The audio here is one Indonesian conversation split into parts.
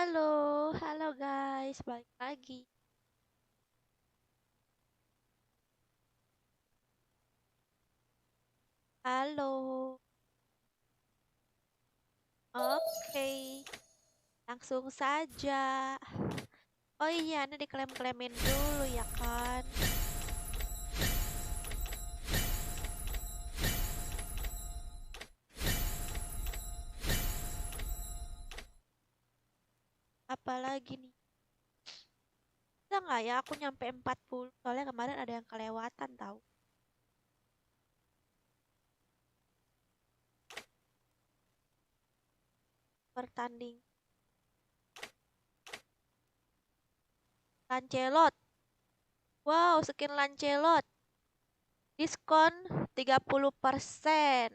Halo, halo guys, balik lagi. Halo, oke, langsung saja. Oh iya, ini diklaim-klaimin dulu ya kan. Apalagi nih? Bisa nggak ya aku nyampe 40? Soalnya kemarin ada yang kelewatan tahu. Pertanding Lancelot. Wow, skin Lancelot. Diskon 30%.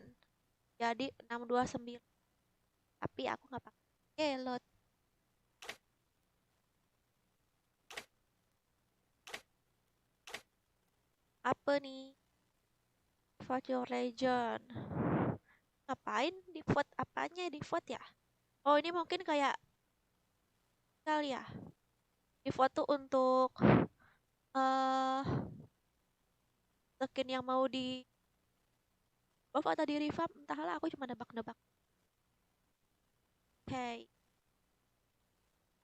Jadi 629. Tapi aku nggak pakai Lancelot. Apa nih? Virtual Legend. Ngapain di vote, apanya di vote ya? Oh, ini mungkin kayak kali ya. Di vote tuh untuk eh skin yang mau di buff atau di revamp, entahlah aku cuma nebak-nebak. Oke,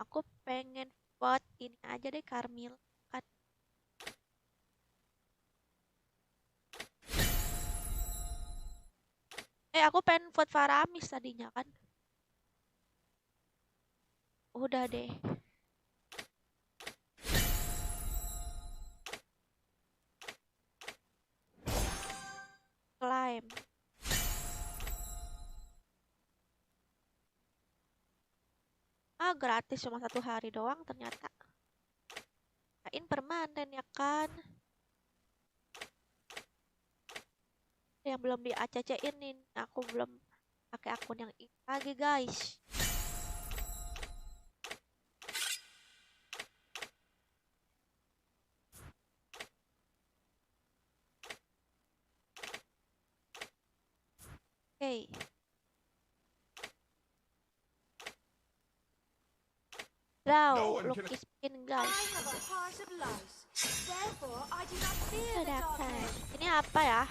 aku pengen vote ini aja deh Carmil kan. Aku pengen vote Faramis tadinya kan. Udah deh. Climb. Ah, gratis cuma 1 hari doang ternyata. Kain permanen ya kan. Yang belum di ACC-in nih, aku belum pakai akun yang ini lagi guys. Oke. Draw, lukis pin guys. Dadakan. Ini apa ya?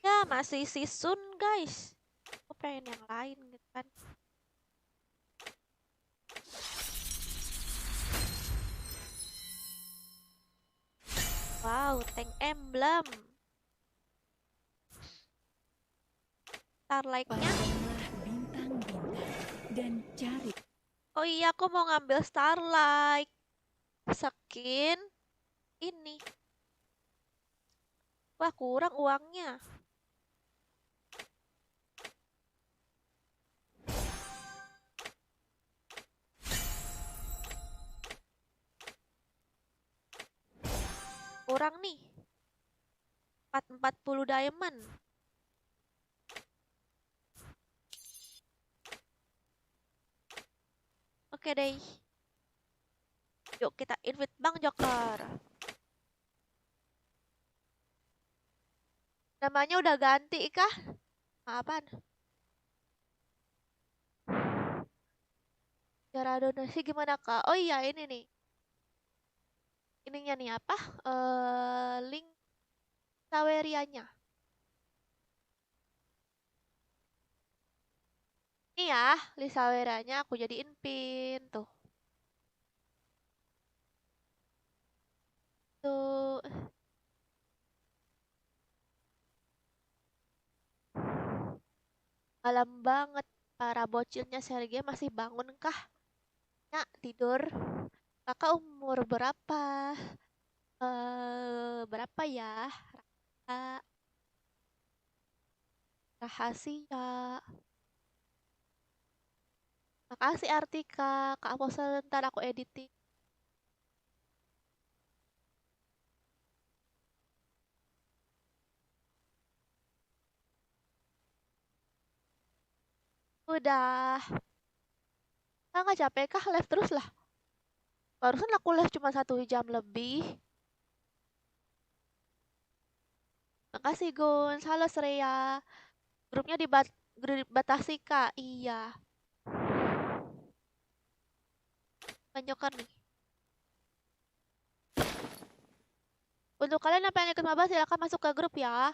Ya masih Sisun guys. Aku pengen yang lain gitu kan. Wow, tank emblem. Starlight-nya. Bintang-bintang dan cari. Oh iya, aku mau ngambil Starlight. Skin ini. Wah, kurang uangnya. Kurang nih. 440 diamond. Oke deh. Yuk kita invite Bang Joker. Namanya udah ganti kah? Apaan? Cara donasi gimana kak? Oh iya ini nih. Ininya nih apa? Link Sawerianya. Ini ya, list Sawerianya aku jadiin pin tuh. Tuh. Malam banget. Para bocilnya Sergei masih bangun kah? Ya, tidur. Kakak umur berapa? Berapa ya? Kak, rahasia. Makasih Artika. Kak mau sebentar aku editing. Udah. Nggak capek kah? Live terus lah. Barusan aku live cuma 1 jam lebih. Makasih Gun. Halo Sreya. Grupnya dibatasi Kak. Iya. Bang Joker nih. Untuk kalian yang pengen ikut mabar silakan masuk ke grup ya.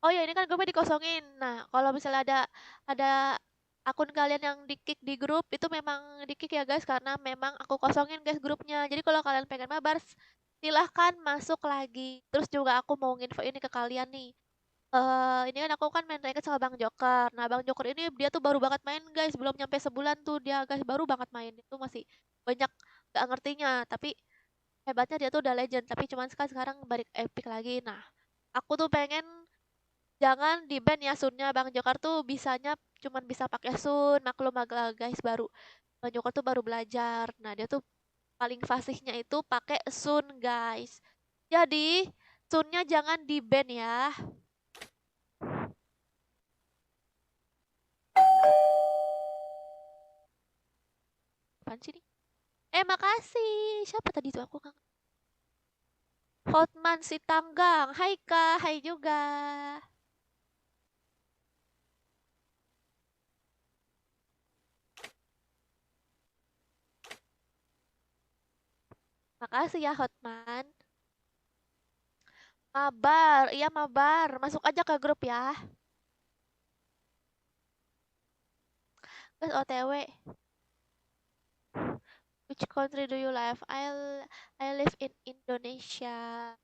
Oh ya ini kan grupnya dikosongin. Nah kalau misalnya ada akun kalian yang di-kick di grup itu memang di-kick ya guys karena memang aku kosongin guys grupnya. Jadi kalau kalian pengen mabar silahkan masuk lagi. Terus juga aku mau nginfo ini ke kalian nih. Ini kan aku kan main ranked sama Bang Joker. Nah, Bang Joker ini dia tuh baru banget main, guys. Belum nyampe sebulan tuh dia, guys. Baru banget main. Itu masih banyak gak ngertinya. Tapi hebatnya dia tuh udah legend. Tapi cuman sekarang balik epic lagi. Nah, aku tuh pengen jangan di ban ya Sunnya. Bang Joker tuh bisanya cuman bisa pakai Sun. Maklum agak guys baru. Bang Joker tuh baru belajar. Nah, dia tuh paling fasihnya itu pakai Sun, guys. Jadi, Sunnya jangan di ban ya. Apaan sih nih? Makasih. Siapa tadi tuh aku nggak. Hotman si Tanggang. Hai Kak, hai juga. Makasih ya Hotman. Mabar, iya mabar. Masuk aja ke grup ya. Guys, OTW. Which country do you live? I live in Indonesia.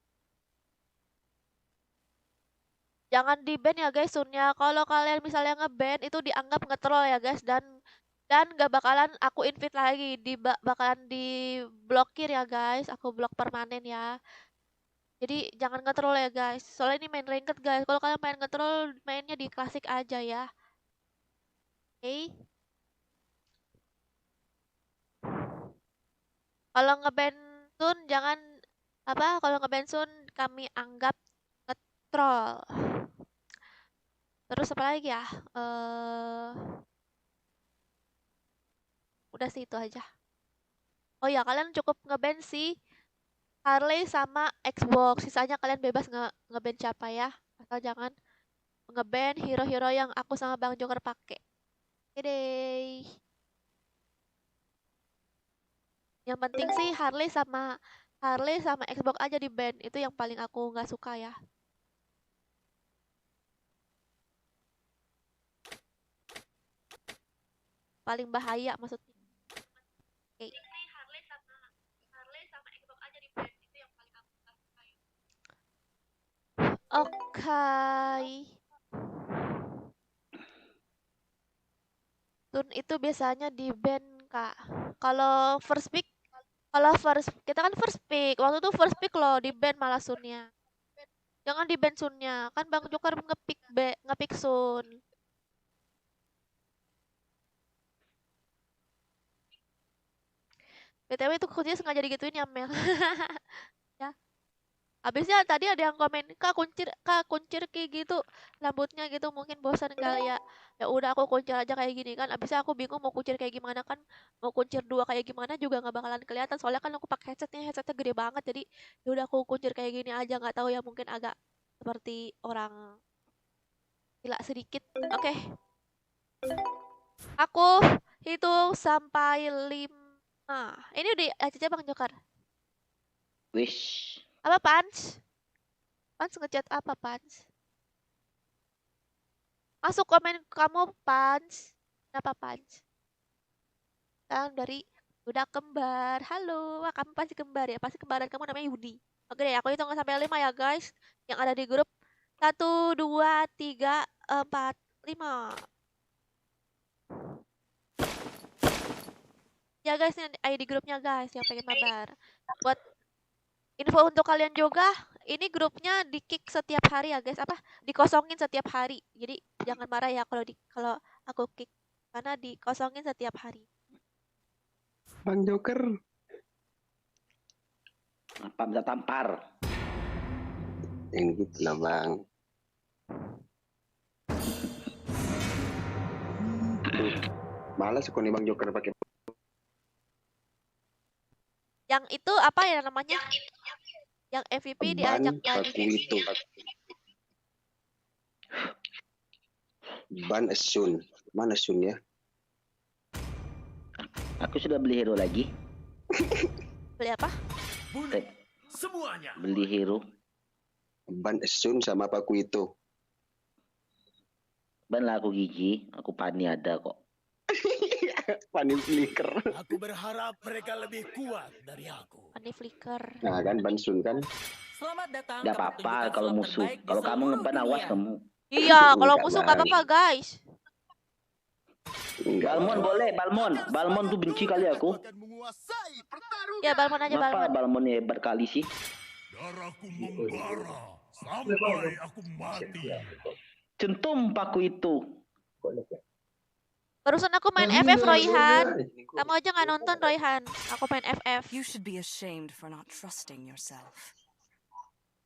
Jangan di-ban ya guys Sunnya. Kalau kalian misalnya nge-ban itu dianggap nge-troll ya guys dan gak bakalan aku invite lagi bakalan diblokir ya guys. Aku blok permanen ya. Jadi jangan nge-troll ya guys. Soalnya ini main ranked guys. Kalau kalian main nge-troll mainnya di klasik aja ya. Oke. Kalau nge-ban Sun jangan apa? Kalau nge-ban Sun kami anggap nge-troll. Terus apa lagi ya? Udah sih itu aja. Oh ya, kalian cukup nge-ban si Harley sama Xbox. Sisanya kalian bebas nge-ban siapa ya. Asal jangan nge-ban hero-hero yang aku sama Bang Joker pakai. Oke deh. Yang penting sih Harley sama Xbox aja di ban. Itu yang paling aku nggak suka ya. Paling bahaya maksudnya. Oke. Oke. Tun itu biasanya di ban, Kak. Kalau first pick, kalau first kita kan first pick. Waktu itu first pick loh di ban malah Sunnya. Jangan di ban Sunnya. Kan Bang Joker ngepick Sun. BTW itu kuncinya sengaja digituin ya, Mel. Ya. Habisnya tadi ada yang komen, Kak kuncir kayak gitu, rambutnya gitu mungkin bosan kali ya. Ya udah aku kuncir aja kayak gini kan. Habisnya aku bingung mau kuncir kayak gimana kan. Mau kuncir dua kayak gimana juga nggak bakalan kelihatan. Soalnya kan aku pakai headsetnya gede banget. Jadi ya udah aku kuncir kayak gini aja nggak tahu ya mungkin agak seperti orang gila sedikit. Oke, aku hitung sampai 5. Ini udah aja Bang Jokar. Wish. Apa Pans? Pans ngechat apa Pans? Masuk komen kamu Pans. Kenapa Pans? Sekarang dari udah kembar. Halo, wah, kamu pasti kembar ya. Pasti kembaran kamu namanya Yudi. Oke deh, aku hitung sampai 5 ya guys. Yang ada di grup. 1, 2, 3, 4, 5. Ya guys, ini ID grupnya guys yang pengen mabar. Buat info untuk kalian juga, ini grupnya di-kick setiap hari ya guys. Apa? Dikosongin setiap hari. Jadi jangan marah ya kalau aku kick karena dikosongin setiap hari. Bang Joker. Apa bisa tampar? Yang gitu lah Bang. Malas kok nih Bang Joker pakai. Yang itu apa ya namanya? Yang MVP diajak Ban main. baku itu. Ban Sun. Mana Sun ya? Aku sudah beli hero lagi. Beli apa? Te- Beli hero. Ban Esun sama Paku itu. Ban lah aku Gigi. Aku Pani ada kok. Pani flicker. Aku berharap mereka lebih kuat dari aku. Pani flicker. Nah kan Ban Sun kan. Selamat datang Gak ke apa-apa pertunjukan kalau sulap musuh. terbaik di Kalau kamu seluruh ngeban awas dunia. kamu. Iya, kalau Enggak, musuh nggak Bang. apa-apa guys. Enggak. Balmon boleh, Balmon. Balmon tuh benci kali aku. Ya Balmon aja Kenapa Balmon. Balmon hebat kali sih? Darahku membara sampai aku mati. Centum Paku itu. Barusan aku main FF Royhan. Kamu aja nggak nonton Royhan. Aku main FF. You should be ashamed for not trusting yourself.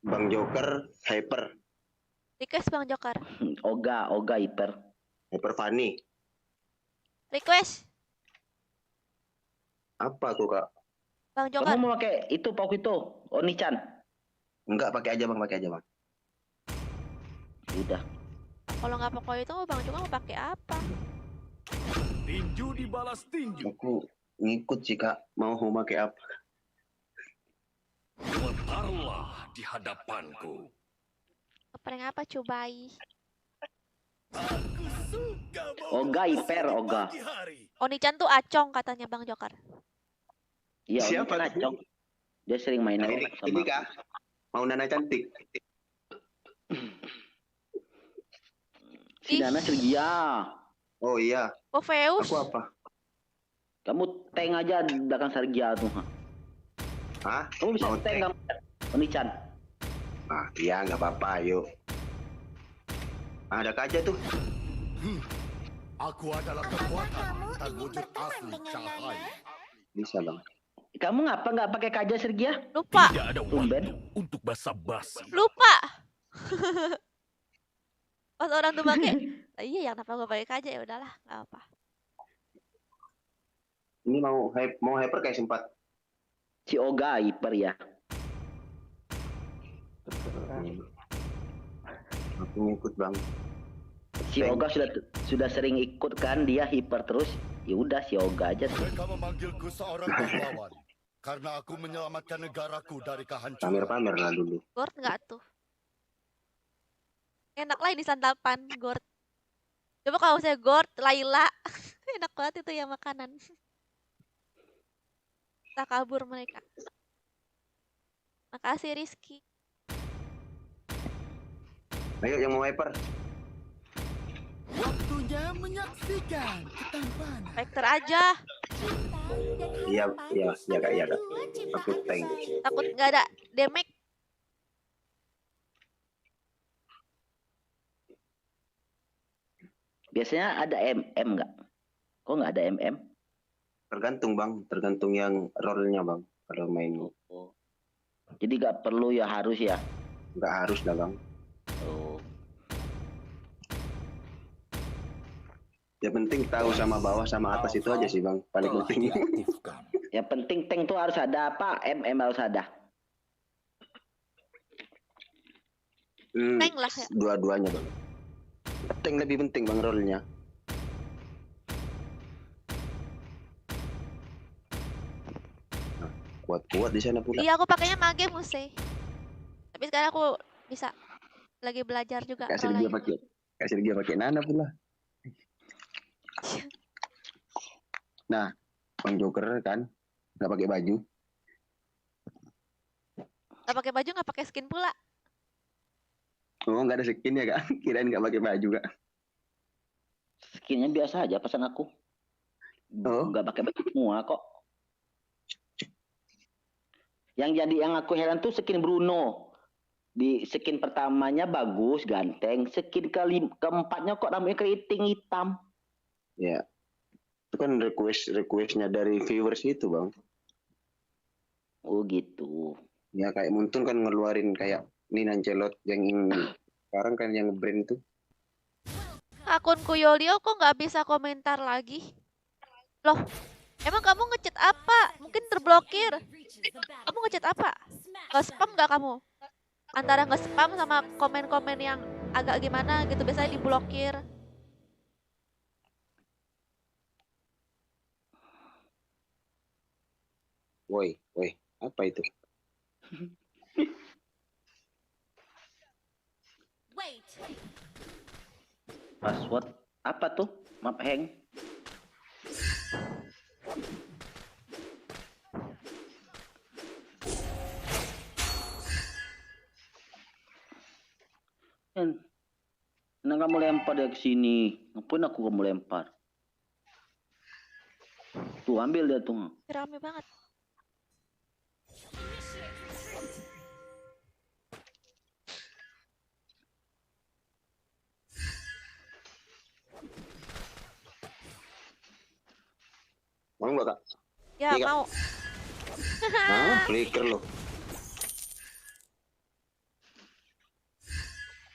Bang Joker hyper. Request Bang Joker. Oga hiper. Hyper Fanny. Request Apa tuh Kak? Bang Kamu Joker. mau pakai itu Paku itu? Oni-chan. Enggak, pakai aja Bang, pakai aja Bang. Udah. Kalau nggak pokok itu Bang Joker mau pakai apa? Tinju dibalas tinju. Aku ngikut sih Kak, mau pakai apa? Gemetarlah di hadapanku. Ngeprank apa cobai? Aku suka Oga hiper, Oga. pagi hari. Oni-chan tuh acong katanya Bang Joker. Iya, Siapa Oni-chan tuh? acong. Dia sering main Nah, ini sama Kak. Mau Nana cantik. si Nana Sergia. Oh iya, Poveus. aku apa? Kamu tank aja di belakang Sergia tuh. Hah? Kamu bisa Mau tank kamu. Oni-chan. Ah, iya nggak apa-apa, yuk. Ada kaca tuh. Aku adalah kekuatan dan wujud asli cahaya. Bisa Bang. Kamu ngapa nggak pakai kaja Sergia? Lupa. Tidak ada Tumben. waktu untuk basa-basi. Lupa. Pas orang tuh pakai. Iya yang kenapa gue pakai kaja ya udahlah nggak apa. Ini mau hyper kayak sempat. Si Oga hiper ya. Aku ngikut Bang. Si Oga sudah sering ikut kan, dia hiper terus. Ya udah si Oga aja tuh. Mereka memanggilku seorang pahlawan karena aku menyelamatkan negaraku dari kehancuran. Pamer-pamer lah dulu. Gord nggak tuh? Enak lah ini santapan Gord. Coba kalau saya Gord, Laila, enak banget itu ya makanan. Tak kabur mereka. Makasih Rizky. Ayo yang mau hyper. Waktunya menyaksikan ketampanan. Vector aja. Iya Kak, iya Kak. Aku tank. Takut nggak ada damage. Biasanya ada MM nggak? Kok nggak ada MM? Tergantung Bang, tergantung yang role-nya Bang. Kalau main Oh. Jadi nggak perlu ya, harus ya. nggak harus lah Bang. Oh. Yang penting tahu sama bawah sama atas itu aja sih Bang. Paling penting. Diaktifkan. Yang penting tank tuh harus ada apa? MM harus ada. Tank lah ya. Dua-duanya Bang. Tank lebih penting Bang role-nya. Nah, kuat-kuat di sana pula. Iya aku pakainya mage muse. Tapi sekarang aku bisa lagi belajar juga. Kasih role-nya. dia pakai Nana pula. Nah, Bang Joker kan nggak pakai baju. Nggak pakai baju nggak pakai skin pula. Oh, nggak ada skin ya Kak? Kirain nggak pakai baju Kak. Skinnya biasa aja pesan aku. Oh. Nggak pakai baju semua kok. Yang aku heran tuh skin Bruno. Di skin pertamanya bagus, ganteng. Skin keempatnya kok namanya keriting hitam. Ya, itu kan requestnya dari viewers itu Bang. Oh gitu. Ya kayak Muntun kan ngeluarin kayak Nina Ancelot yang ini. Sekarang kan yang brand itu. Akun Kuyolio kok nggak bisa komentar lagi? Loh, emang kamu ngechat apa? Mungkin terblokir. Kamu ngechat apa? Nge-spam nggak kamu? Antara nge-spam sama komen-komen yang agak gimana gitu biasanya diblokir. Woi, woi, apa itu? Password apa tuh? Map hang. Nah, kamu lempar dia ke sini. Ngapain aku kamu lempar? Tuh, ambil dia tuh. Rame banget. Mau nggak kak? Ya, Iya, Kak. mau. Nah, flicker loh.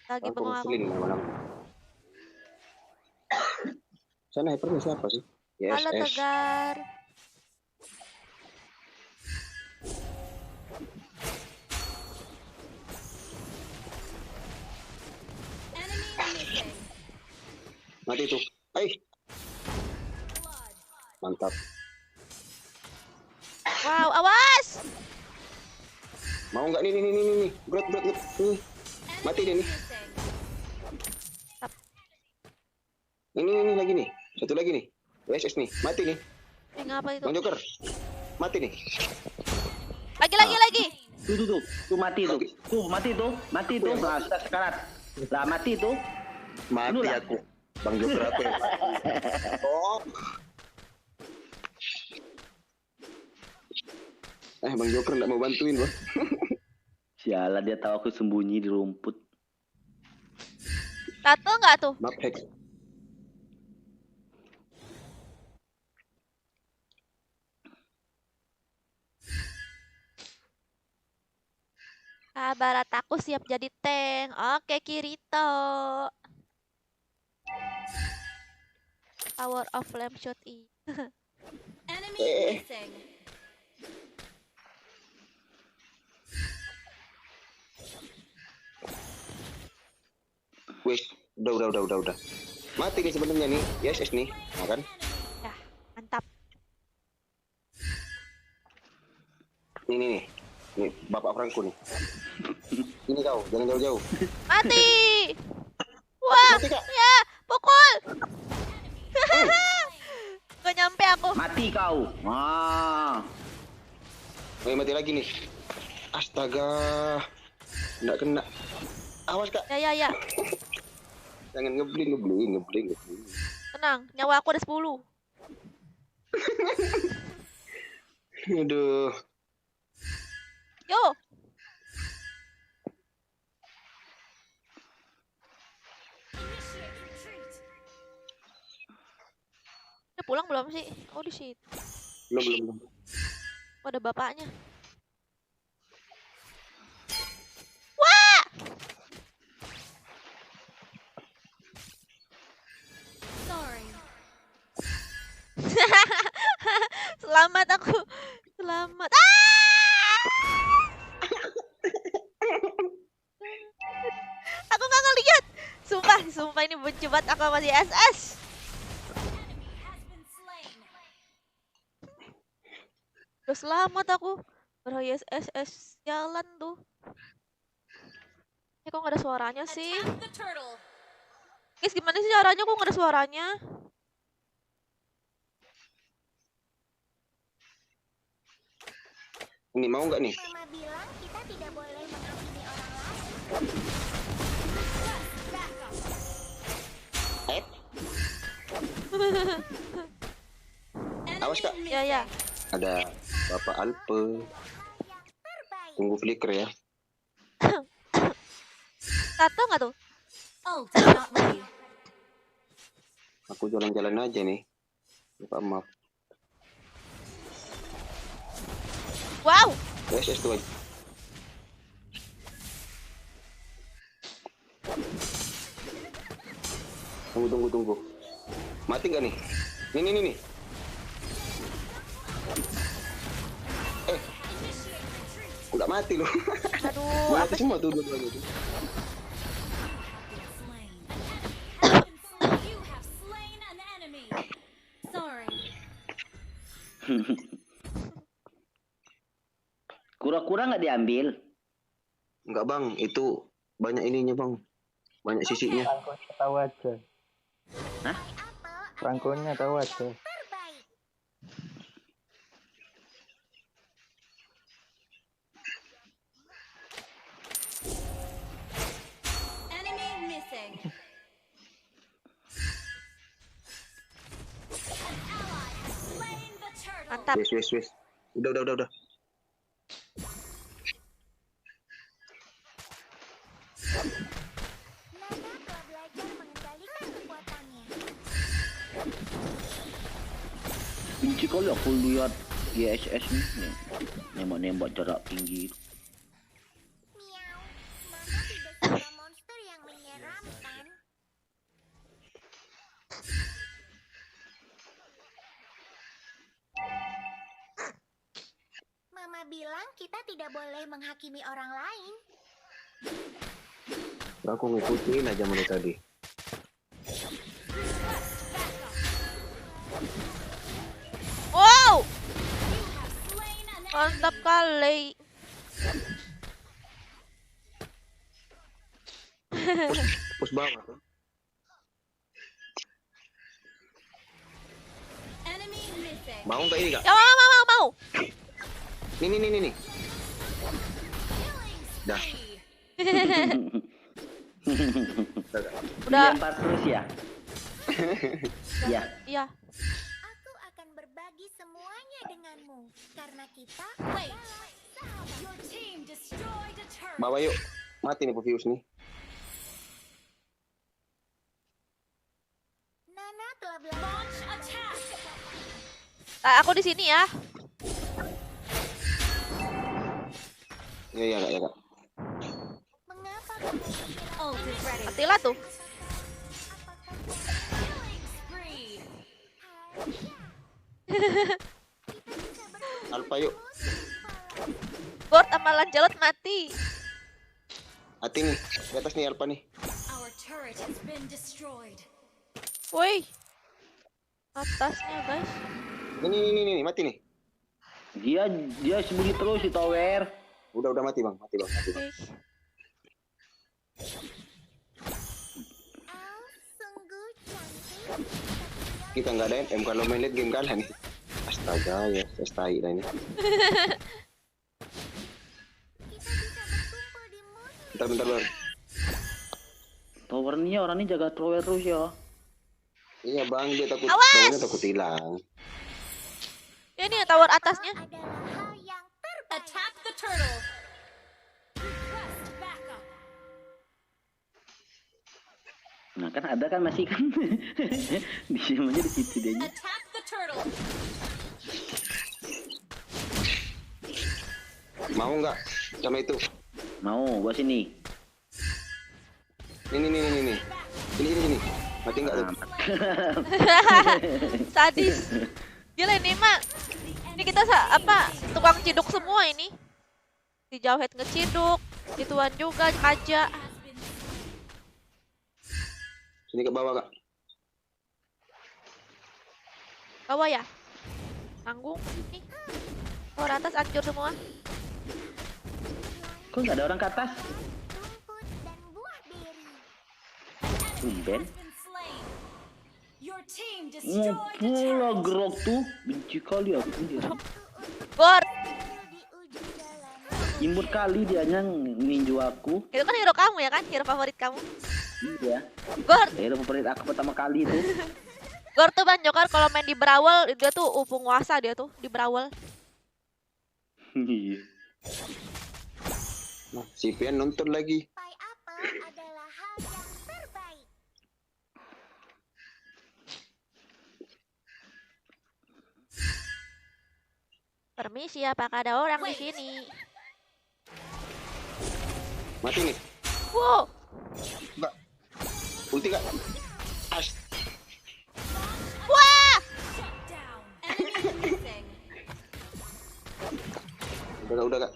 Lagi Aku bengong aku. ngeselin lama-lama. Sana hypernya siapa sih? Halo YSS. Tegar. Mati tuh. Hai. Mantap. Wow, awas. Mau nggak nih. Brot. Nih. Mati dia nih. Ini lagi nih. Satu lagi nih. YSS nih. Mati nih. Ngapa itu? Bang Joker. Mati nih. Lagi. Tuh mati tuh. Tuh mati tuh. Nah, sudah sekarat. Lah mati tuh. Mati Itulah. aku. Bang Joker aku yang mati. Oh. Bang Joker nggak mau bantuin, Bang. Sialan, dia tahu aku sembunyi di rumput. Tato nggak tuh? Map hack. Barat aku siap jadi tank. Oke, Kirito. Power of flame shot E. Wih, udah. Mati nih sebenarnya nih. YSS nih, nah, kan? Ya, mantap. Nih, Bapak Franco nih. Ini kau, jangan jauh-jauh. Mati. Wah, Mati, Kak. ya, pukul. Gak nyampe aku. Mati kau. Mati lagi nih. Astaga. Nggak kena. Awas, Kak. Ya. Jangan ngebling. Tenang, nyawa aku ada 10. Aduh. Yo. Udah pulang belum sih? Oh, di situ. Belum. Oh, ada bapaknya. Wah! Selamat aku. Selamat. Aku nggak ngeliat. Sumpah ini benci banget aku masih SS. Udah selamat aku. Berhayas SS jalan tuh. Ini kok nggak ada suaranya sih? Guys, gimana sih caranya? Kok nggak ada suaranya? Ini mau nggak nih? Mama bilang kita tidak boleh mengamini orang lain. Awas, Kak. Ya. Ada Bapak Alpe. Tunggu flicker ya. Tato nggak tuh? Ult not ready. Aku jalan-jalan aja nih. Maaf. Wow. YSS tuh aja. Tunggu. Mati nggak nih? Nih. Nggak mati loh. Aduh, Mati semua tuh dua-duanya. You have slain an enemy. Sorry. Kura-kura nggak diambil. Enggak bang, itu banyak ininya bang, banyak sisinya. Rangkonya tahu aja. Hah? Rangkonya tahu aja. Terbaik. Enemy missing. An ally has slain the turtle. Mantap. Wes. Udah. Nana telah belajar mengendalikan kekuatannya. Benci kali aku lihat ISS nih. Nembak-nembak jarak tinggi. Miau. Nana tidak suka monster yang menyeramkan. Mama bilang kita tidak boleh menghakimi orang lain. Aku ngikutin aja mulai tadi. Wow, Slain an enemy. mantap kali. Pus bawah tuh. Enemy missing. Mau nggak ini kak? Ya mau. Nih. Dah. Udah. Dilempar terus ya. Ya. Iya. Aku akan berbagi semuanya denganmu karena kita Wait. adalah sahabat. Your team destroyed a turret. Bawa yuk. Mati nih Pufius nih. Nana telah belajar. Launch attack. Nah, aku di sini ya. Iya kak. Mengapa kamu mengira Ult is ready. Matilah tuh. apakah Killing spree. kita bisa berkumpul Alpha yuk. Gord sama Lancelot mati. Hati nih. Di atas nih Alpha nih. Our turret has been destroyed. Woi. Atasnya, guys. Nih, mati nih. Dia sembunyi terus di tower. Udah mati bang. Oke. Al sungguh cantik. Kita nggak ada MM kalau main late game kalah nih. Astaga ya, sestai lah ini. Kita bisa berkumpul di musim. Bentar bang. Towernya orang ini jaga tower terus ya. Iya bang, dia takut. Awas! Bawahnya takut hilang. Ya, ini tower atasnya. Adalah hal yang terbaik. Attack the turtle. Request backup. Nah kan ada kan masih kan. Di sini aja di situ dia. Attack the turtle. Mau nggak sama itu? Mau gua sini. Nih. Ini. Mati nggak tuh? Sadis. Gila ini mah. Ini kita tukang ciduk semua ini. Dijauhet ngeciduk, ituan juga kaja. Sini ke bawah kak. Bawah ya? Tanggung nih. Oh, atas hancur semua. Kok nggak ada orang ke atas? Rumput dan buah beri. Tumben. Has been slain. Your team destroyed a Ngumpul lah turret. Grok tuh. Benci kali aku dia. Gord, Di ujung jalan. Imut kali dianya ninju aku. itu kan hero kamu ya kan? Hero favorit kamu. Iya. Gord, Hero favorit aku pertama kali itu. Gord tuh Bang Jokar kalau main di Brawl dia tuh penguasa dia tuh di Brawl. Iya. Nah, si Pian nonton lagi. Pai apel adalah hal yang terbaik. Permisi, apakah ada orang di sini? Mati nih. Wow, Kak. Ulti kak. As. wah, Down. Enemy missing. Udah kak.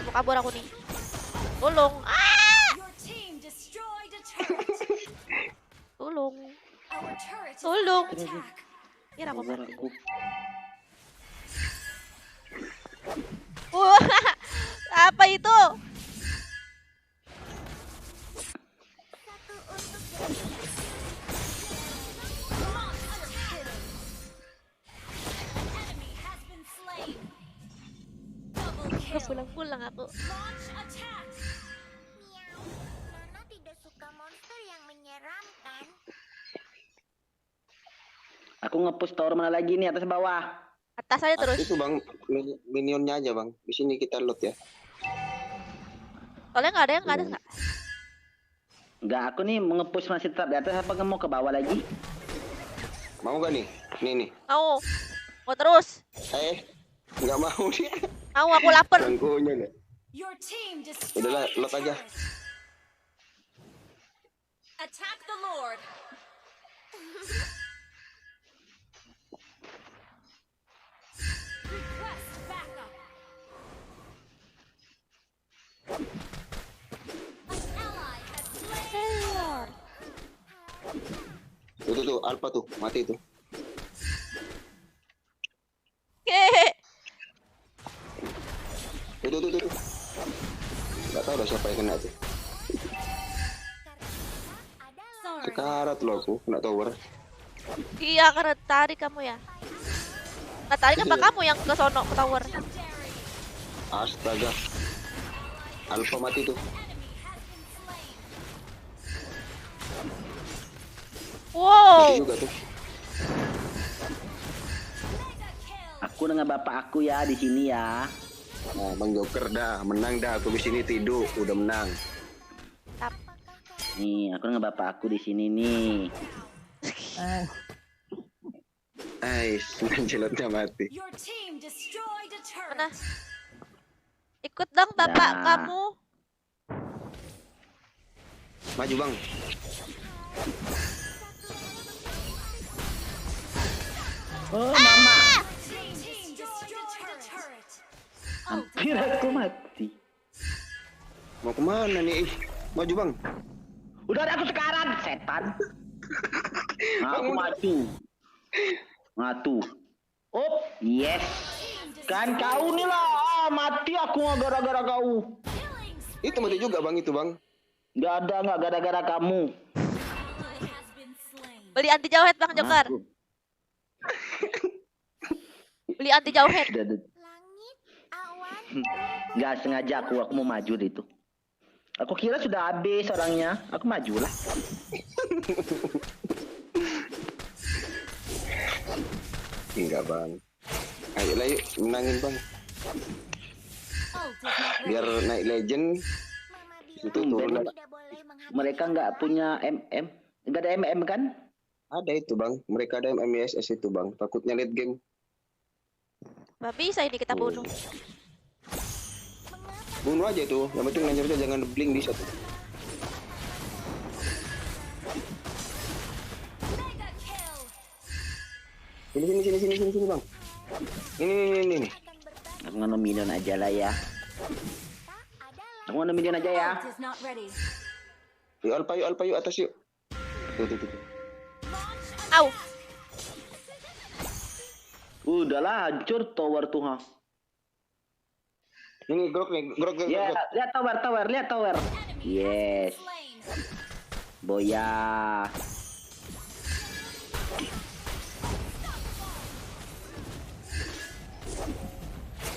mau kabur aku nih. Tolong, ah, Your team destroyed a turret. tolong. Our turret is Tolong. under attack. Kira aku Sabar mati. aku. Wah, apa itu? Satu untuk Dewi. Monster kill. An enemy has been slain. Double Gak kill. pulang-pulang aku. Launch attack. Miau. Nona tidak suka monster yang menyeramkan. Aku nge-push tower mana lagi nih atas bawah. Atas aja terus. Itu bang, minionnya aja bang. Di sini kita load ya. Soalnya nggak ada yang ke atas nggak? Enggak, aku nih mau nge-push masih tetap di atas apa mau ke bawah lagi? Mau gak nih? Nih. Mau. Mau terus. Nggak mau dia. Mau, aku lapar. Bangkunya deh. Your team destroyed Udahlah, the lock aja. turret. Attack the Lord. Request backup. An ally has slain. Tuh, Alpha tuh, mati tuh. Hehehe. Tuh. Nggak tahu dah siapa yang kena tuh. Sorry. Sekarat loh aku, kena tower. Iya, karena tarik kamu ya. Nggak tarik apa kamu yang ke sono ke tower? Legendary. Astaga. Alpha mati tuh. Enemy has been slain. Wow. Mati juga tuh. Mega kill. Aku dengan bapak aku ya di sini ya. Nah, Bang Joker dah, menang dah. Aku di sini tidur, udah menang. Nih, aku dengan bapak aku di sini nih. Lancelotnya mati. Your team destroyed a turret. Mana? Ikut dong bapak Dah. kamu. Maju bang. Oh, mama. Team destroyed the turret. Hampir aku mati. Mau kemana nih? Maju bang. Udah ada aku sekarang, setan. Nah, aku matu. Oh, yes. Kan kau nih lah, mati aku gara-gara kau. Killing Itu mati juga bang, itu bang. Nggak gara-gara kamu. spree has been slain. Beli anti jauhead Bang Joker. Aku. Beli anti jauhead. Langit, awan, Nggak sengaja aku mau maju deh itu. Aku kira sudah habis orangnya. Aku maju lah. Enggak bang. Ayolah yuk, menangin bang. Ult is not Biar ready. naik legend. Mama Itu bilang turun. tidak boleh menghabiskan Mereka nggak punya MM. Nggak ada MM kan? Ada itu bang. Mereka ada MMSS itu bang. Takutnya late game. Bah, bisa ini kita bunuh. Bunuh aja tuh. Yang penting lanjutnya jangan blink di satu. Mega kill. Sini bang. Ini. Aku nggak minion aja lah ya. Aku nggak minion aja ya. Ult is not ready. Yuk Alpha yuk atas yuk. Tuh. Launch Au. Udahlah hancur tower tuh ha. Ini grok. Ya, lihat tower. Yes, slain. boya.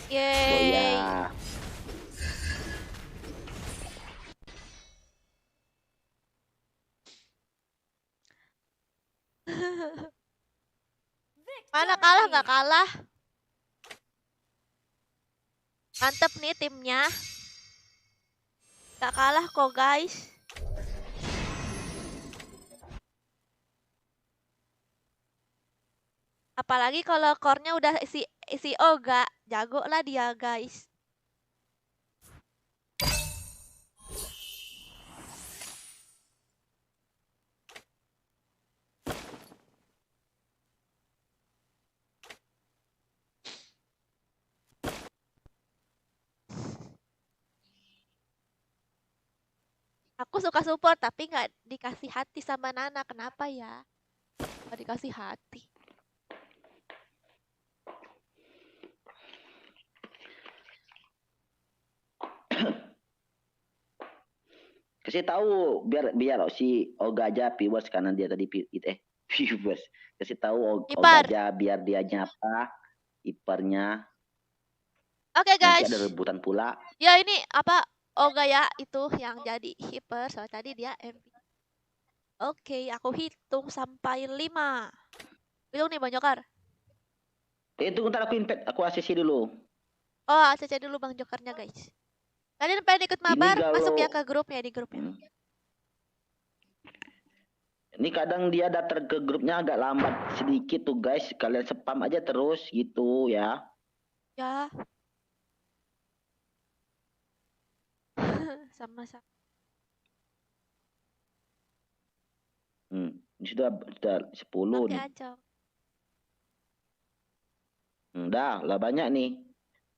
Yeay. Boya. Mana kalah nggak kalah? Mantep nih timnya. Nggak kalah kok guys. Apalagi kalau core-nya udah isi Oga, jago lah dia guys. Aku suka support tapi nggak dikasih hati sama Nana. Kenapa ya? Nggak dikasih hati. Kasih tahu biar si Oga aja viewers karena dia tadi viewers. Kasih tahu Oga Ipar. aja biar dia nyapa iparnya. Oke Nanti guys. ada rebutan pula. Ya ini apa Oga ya itu yang jadi Hyper. Soalnya tadi dia MP. Oke, aku hitung sampai 5. Hitung nih Bang Jokar. Itu ntar aku invite, aku ACC dulu. Oh, ACC dulu Bang Jokarnya guys. Kalian pengen ikut mabar? kalau- Masuk ya ke grupnya di grupnya. Ini kadang dia daftar ke grupnya agak lambat sedikit tuh guys. Kalian spam aja terus gitu ya. Ya. Sama-sama. Ini sudah 10 Oke nih. aja. Udah lah banyak nih.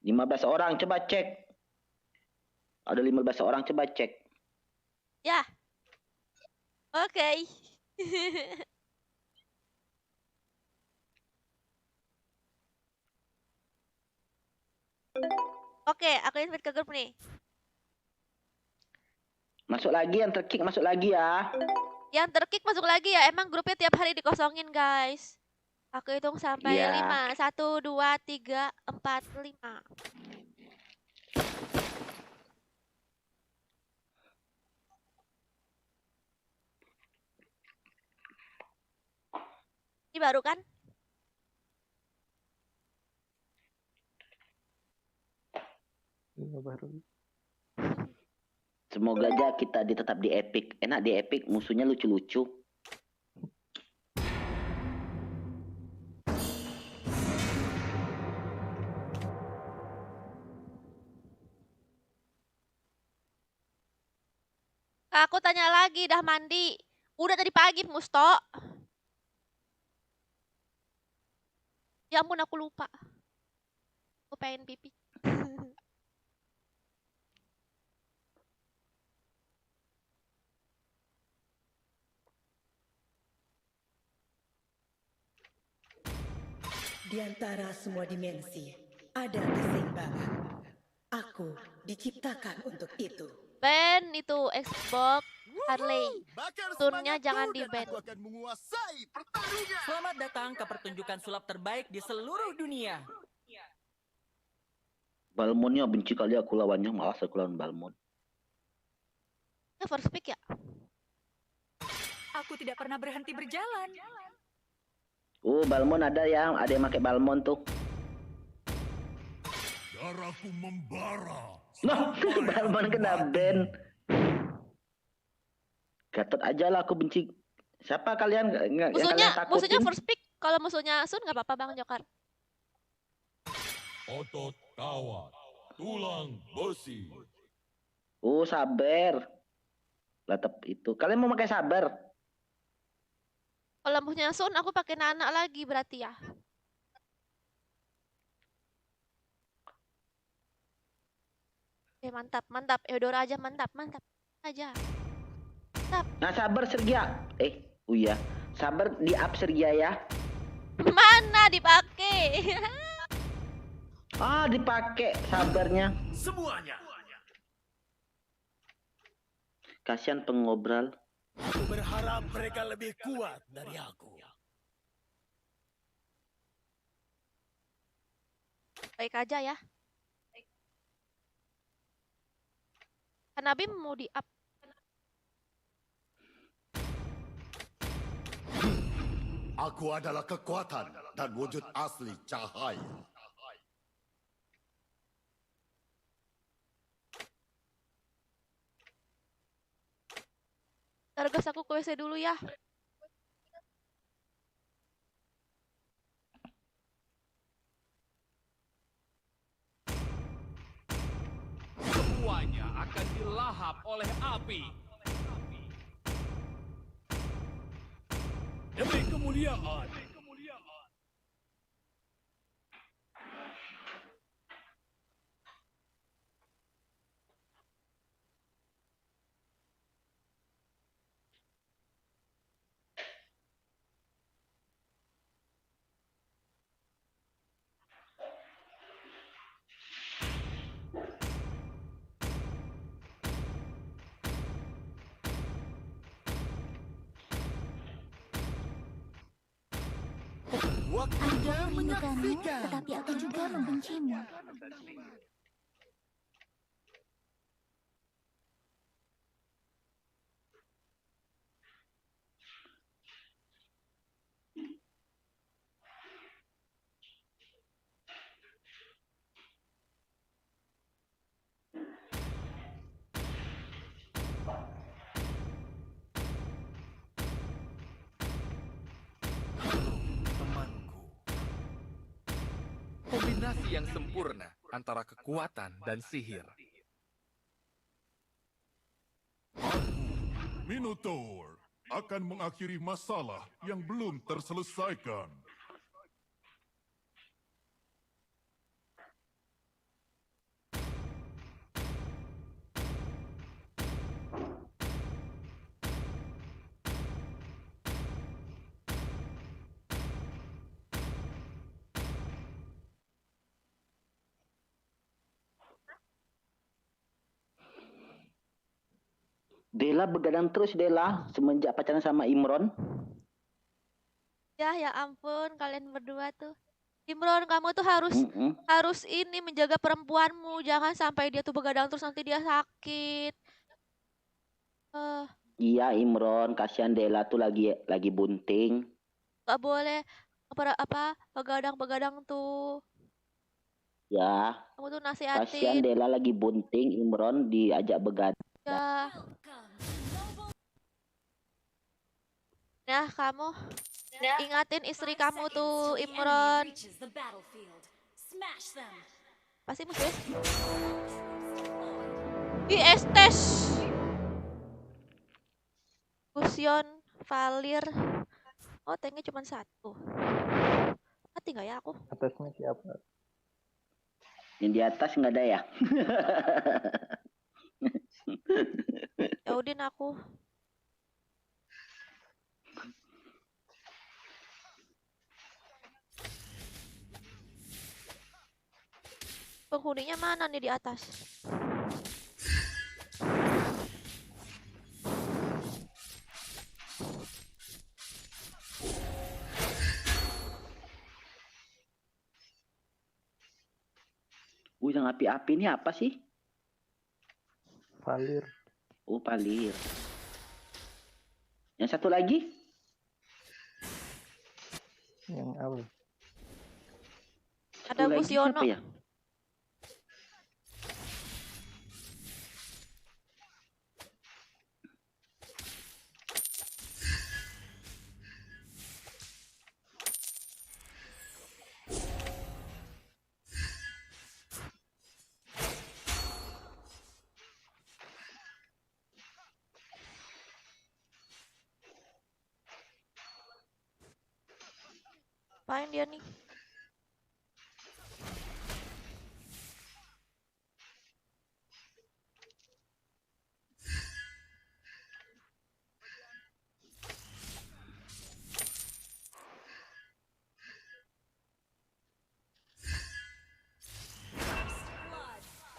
15 orang coba cek. Ada 15 orang coba cek. Ya. Oke. Oke, aku invite ke grup nih. Masuk lagi yang terkick masuk lagi ya. Yang terkick masuk lagi ya. Emang grupnya tiap hari dikosongin, guys. Aku hitung sampai Iya. 5. 1, 2, 3, 4, 5. Ini baru kan? Iya baru. Semoga aja kita tetap di Epic. Enak di Epic, musuhnya lucu-lucu. Aku tanya lagi, dah mandi? Udah tadi pagi, Musto. Ya ampun, aku lupa. Aku pengen pipi. Di antara semua dimensi, ada keseimbangan. Aku diciptakan untuk itu. Ban itu Xbox Harley. Bakar Tunnya semangatku jangan dan di-ban. aku akan menguasai pertarungan. Selamat datang ke pertunjukan sulap terbaik di seluruh dunia. Balmonnya benci kali aku lawannya, malas aku lawan Balmon. Ya first pick ya? Aku tidak pernah berhenti berjalan. Balmon ada yang pakai Balmon tuh. Darahku membara. Nah, Balmon kena ban. Gatot aja lah aku benci. Siapa kalian yang Musuhnya kalian musuhnya takutin? first pick. Kalau musuhnya Sun nggak apa-apa Bang Jokar. Otot kawat, tulang besi. Sabar. Latep itu. Kalian mau pakai sabar? Kalau musuhnya Sun aku pakai Nana lagi berarti ya. Oke, mantap, mantap. Eudora aja mantap, mantap. Aja. Nah, sabar Sergia. Iya. Sabar di up Sergia ya. Mana dipakai? Dipakai sabarnya. Semuanya. Kasihan pengobrol. Aku berharap mereka lebih kuat dari aku. Baik aja ya. Hanabi mau di up. Aku adalah kekuatan dan wujud asli cahaya. Targas aku ke WC dulu ya. Semuanya akan dilahap oleh api. Demi kemuliaan. Waktu Aku merindukanmu, tetapi aku juga membencimu. Temanku. Kombinasi yang sempurna antara kekuatan dan sihir. Minotaur akan mengakhiri masalah yang belum terselesaikan. Dela begadang terus Dela semenjak pacaran sama Imron. Ya ampun, kalian berdua tuh. Imron, kamu tuh harus ini menjaga perempuanmu, jangan sampai dia tuh begadang terus nanti dia sakit. Iya Imron, kasihan Dela tuh lagi bunting. Gak boleh begadang tuh. Ya. Kamu tuh Kasihan nasihatin. Dela lagi bunting, Imron diajak begadang. Ya. Nah, kamu ingatin istri kamu tuh, Imron. Pasti musuh. Estes. Gusion, Valir. Oh, tanknya cuma 1. Mati nggak ya aku? Atasnya siapa? Yang di atas nggak ada ya? Yaudin aku. Penghuninya mana nih di atas? Yang api-api ini apa sih? Valir. Oh, Valir. Yang satu lagi? Yang apa? Ada Gusiono. Ya? Apain dia nih?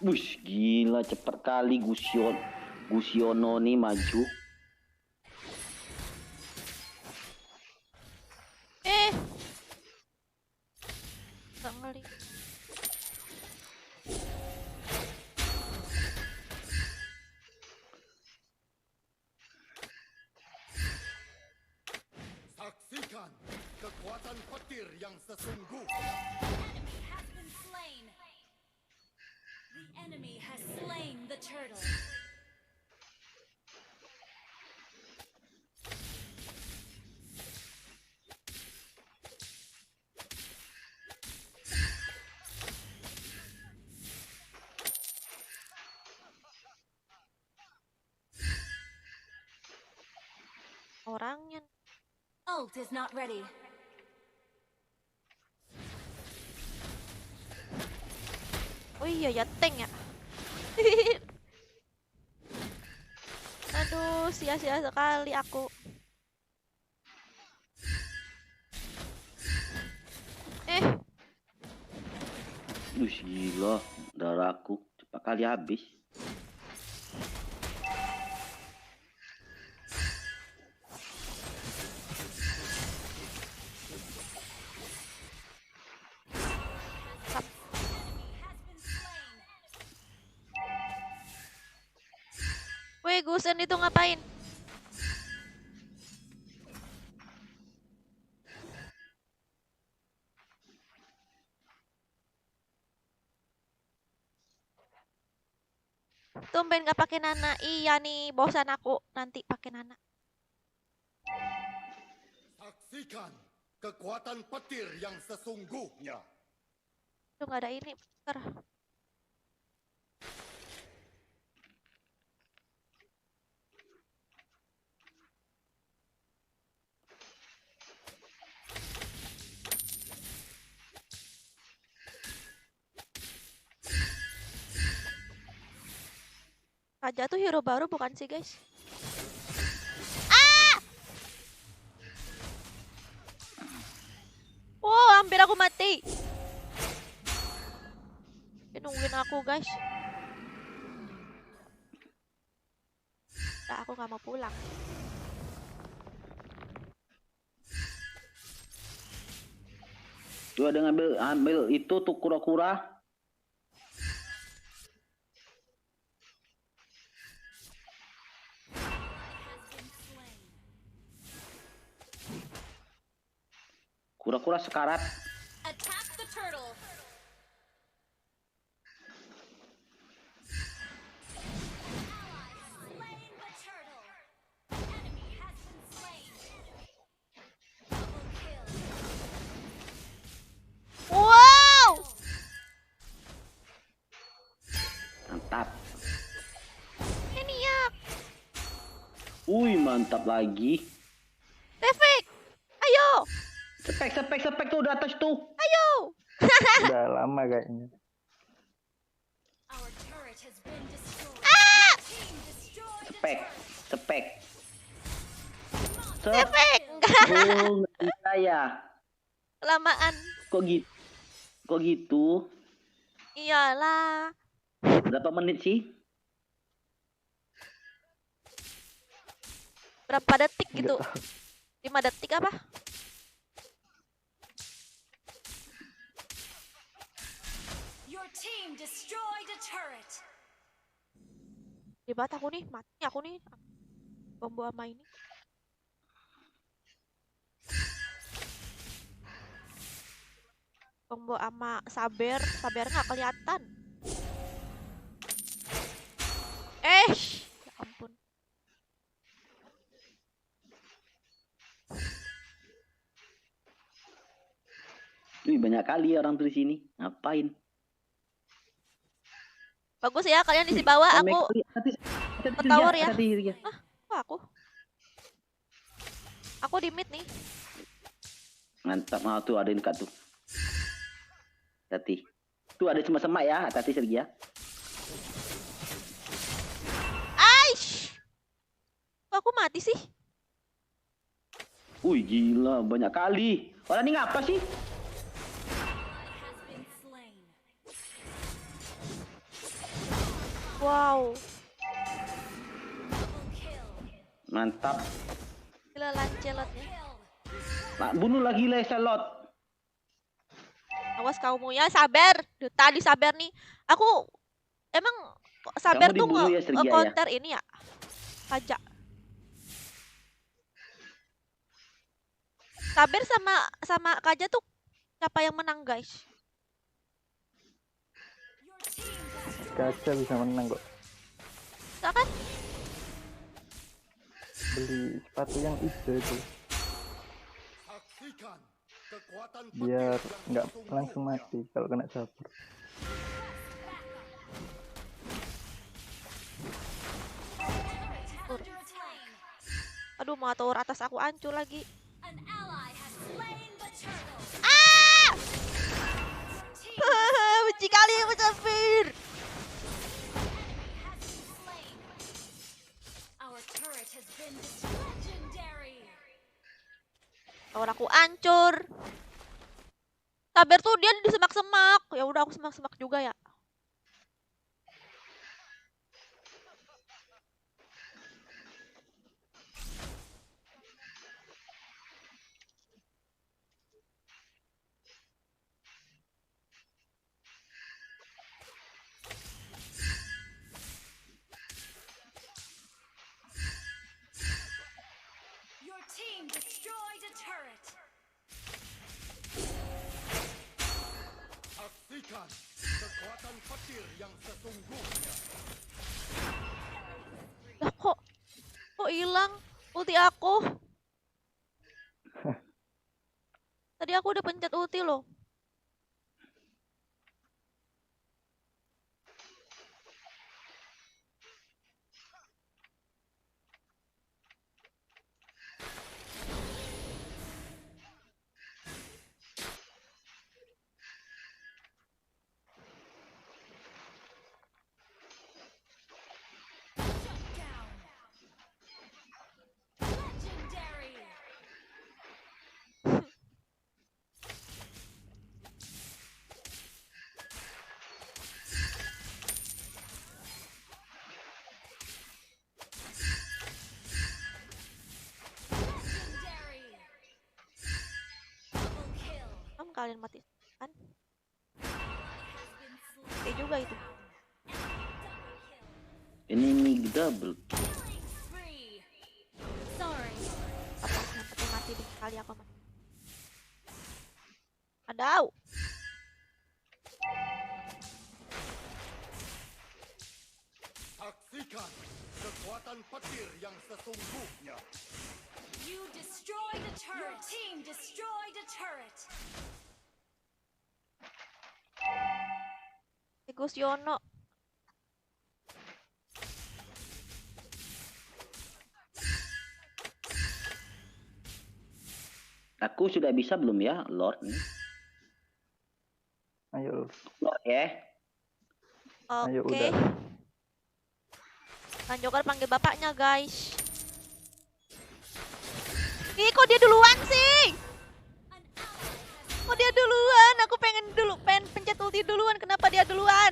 Wush, gila cepet kali Gusiono nih maju. Gak ngeli. Saksikan kekuatan petir yang sesungguhnya. The enemy has slain the turtle. Orangnya. Ult is not ready. Oh iya ya, tank ya. Aduh, sia-sia sekali aku. Gila, darahku cepat kali habis. Woi, Gusen itu ngapain? Tumben gak pakai Nana. Iya nih, bosan aku nanti pakai Nana. Saksikan kekuatan petir yang sesungguhnya. Tuh nggak ada ini. Bentar. Kaja tuh hero baru bukan sih, guys? Ah! Oh, hampir aku mati. Dia nungguin aku, guys. Nah, aku nggak mau pulang. Tuh ada ambil itu tuh kura-kura. Kura-kura sekarat. Attack the turtle. Slain the turtle. Enemy has been slain. Double kill. Wow! Mantap. Ini ya. Mantap lagi. Tefik, ayo. Sepek tuh di atas tuh. Ayo. Udah lama kayaknya. Our turret has been destroyed. Ah! Team destroyed. Sepek. Tefik. Oh, nggak bisa ya. Kelamaan. Kok gitu? Iyalah. Berapa menit sih? Berapa detik gitu? 5 detik apa? Your team destroyed a turret. Hebat aku nih, mati aku nih. Combo sama ini. Combo sama saber nggak kelihatan. Ya ampun. Wih, banyak kali orang tuh di sini. Ngapain? Bagus ya kalian di sini bawah, aku ke tower ya. Kok aku? Aku di mid nih. Mantap, tuh ada yang dekat tuh. Hati. Tuh ada semak-semak ya, hati Sergia. Aish! Kok aku mati sih? Wih, gila, banyak kali. Orang ini ngapa sih? Wow. Mantap. Gila Lancelotnya. Nah, bunuh lagi Lancelot. Awas kamu ya, sabar. Duh, tadi sabar nih. Aku emang sabar tuh ya, Sergia, counter ini ya. Pajak. Sabar sama Kaja tuh siapa yang menang, guys? Kaca bisa menang kok. Bisa kan? Beli sepatu yang hijau itu. Saksikan kekuatan Biar nggak langsung mati kalau kena sabar. Aduh, mau tower atas aku hancur lagi. Benci kali musafir. Tower aku hancur. Sabar tuh dia di semak-semak. Ya udah aku semak-semak juga ya. turret. Saksikan kekuatan petir yang sesungguhnya. Lah kok hilang ulti aku? Tadi aku udah pencet ulti loh. Down. Legendary. Legendary. Double kill. Kalian mati kan? Has been slain. Oke juga itu. Ini mig double. Killing spree. Sorry. Apa yang penting mati di kali aku mati. Adau. Saksikan kekuatan petir yang sesungguhnya. You destroyed a turret. Your team destroyed a turret. Gus Yono. Aku sudah bisa belum ya, Lord? Ayo, Lord ya. ayo Oke. udah. Kan Joker panggil bapaknya, guys. Ih, kok dia duluan sih? Kok dia duluan? Aku pengen pencet ulti duluan. Kenapa dia duluan?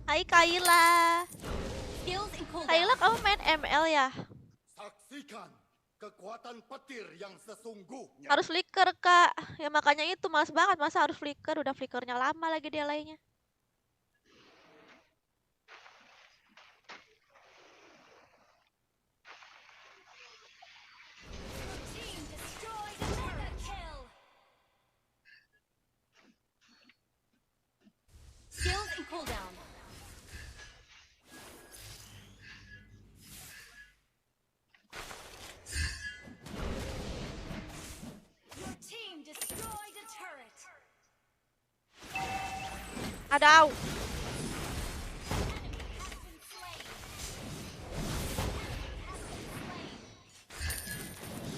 Hai Kayla. Skills and cooldown. Kayla, kamu main ML ya? Saksikan kekuatan petir yang sesungguhnya. Harus flicker, Kak. Ya makanya itu males banget. Masa harus flicker? Udah flickernya lama lagi dia lainnya. Team destroyed a turret. Kill. Skills and cooldown. Your team destroyed a turret. Adau. Enemy has been slain.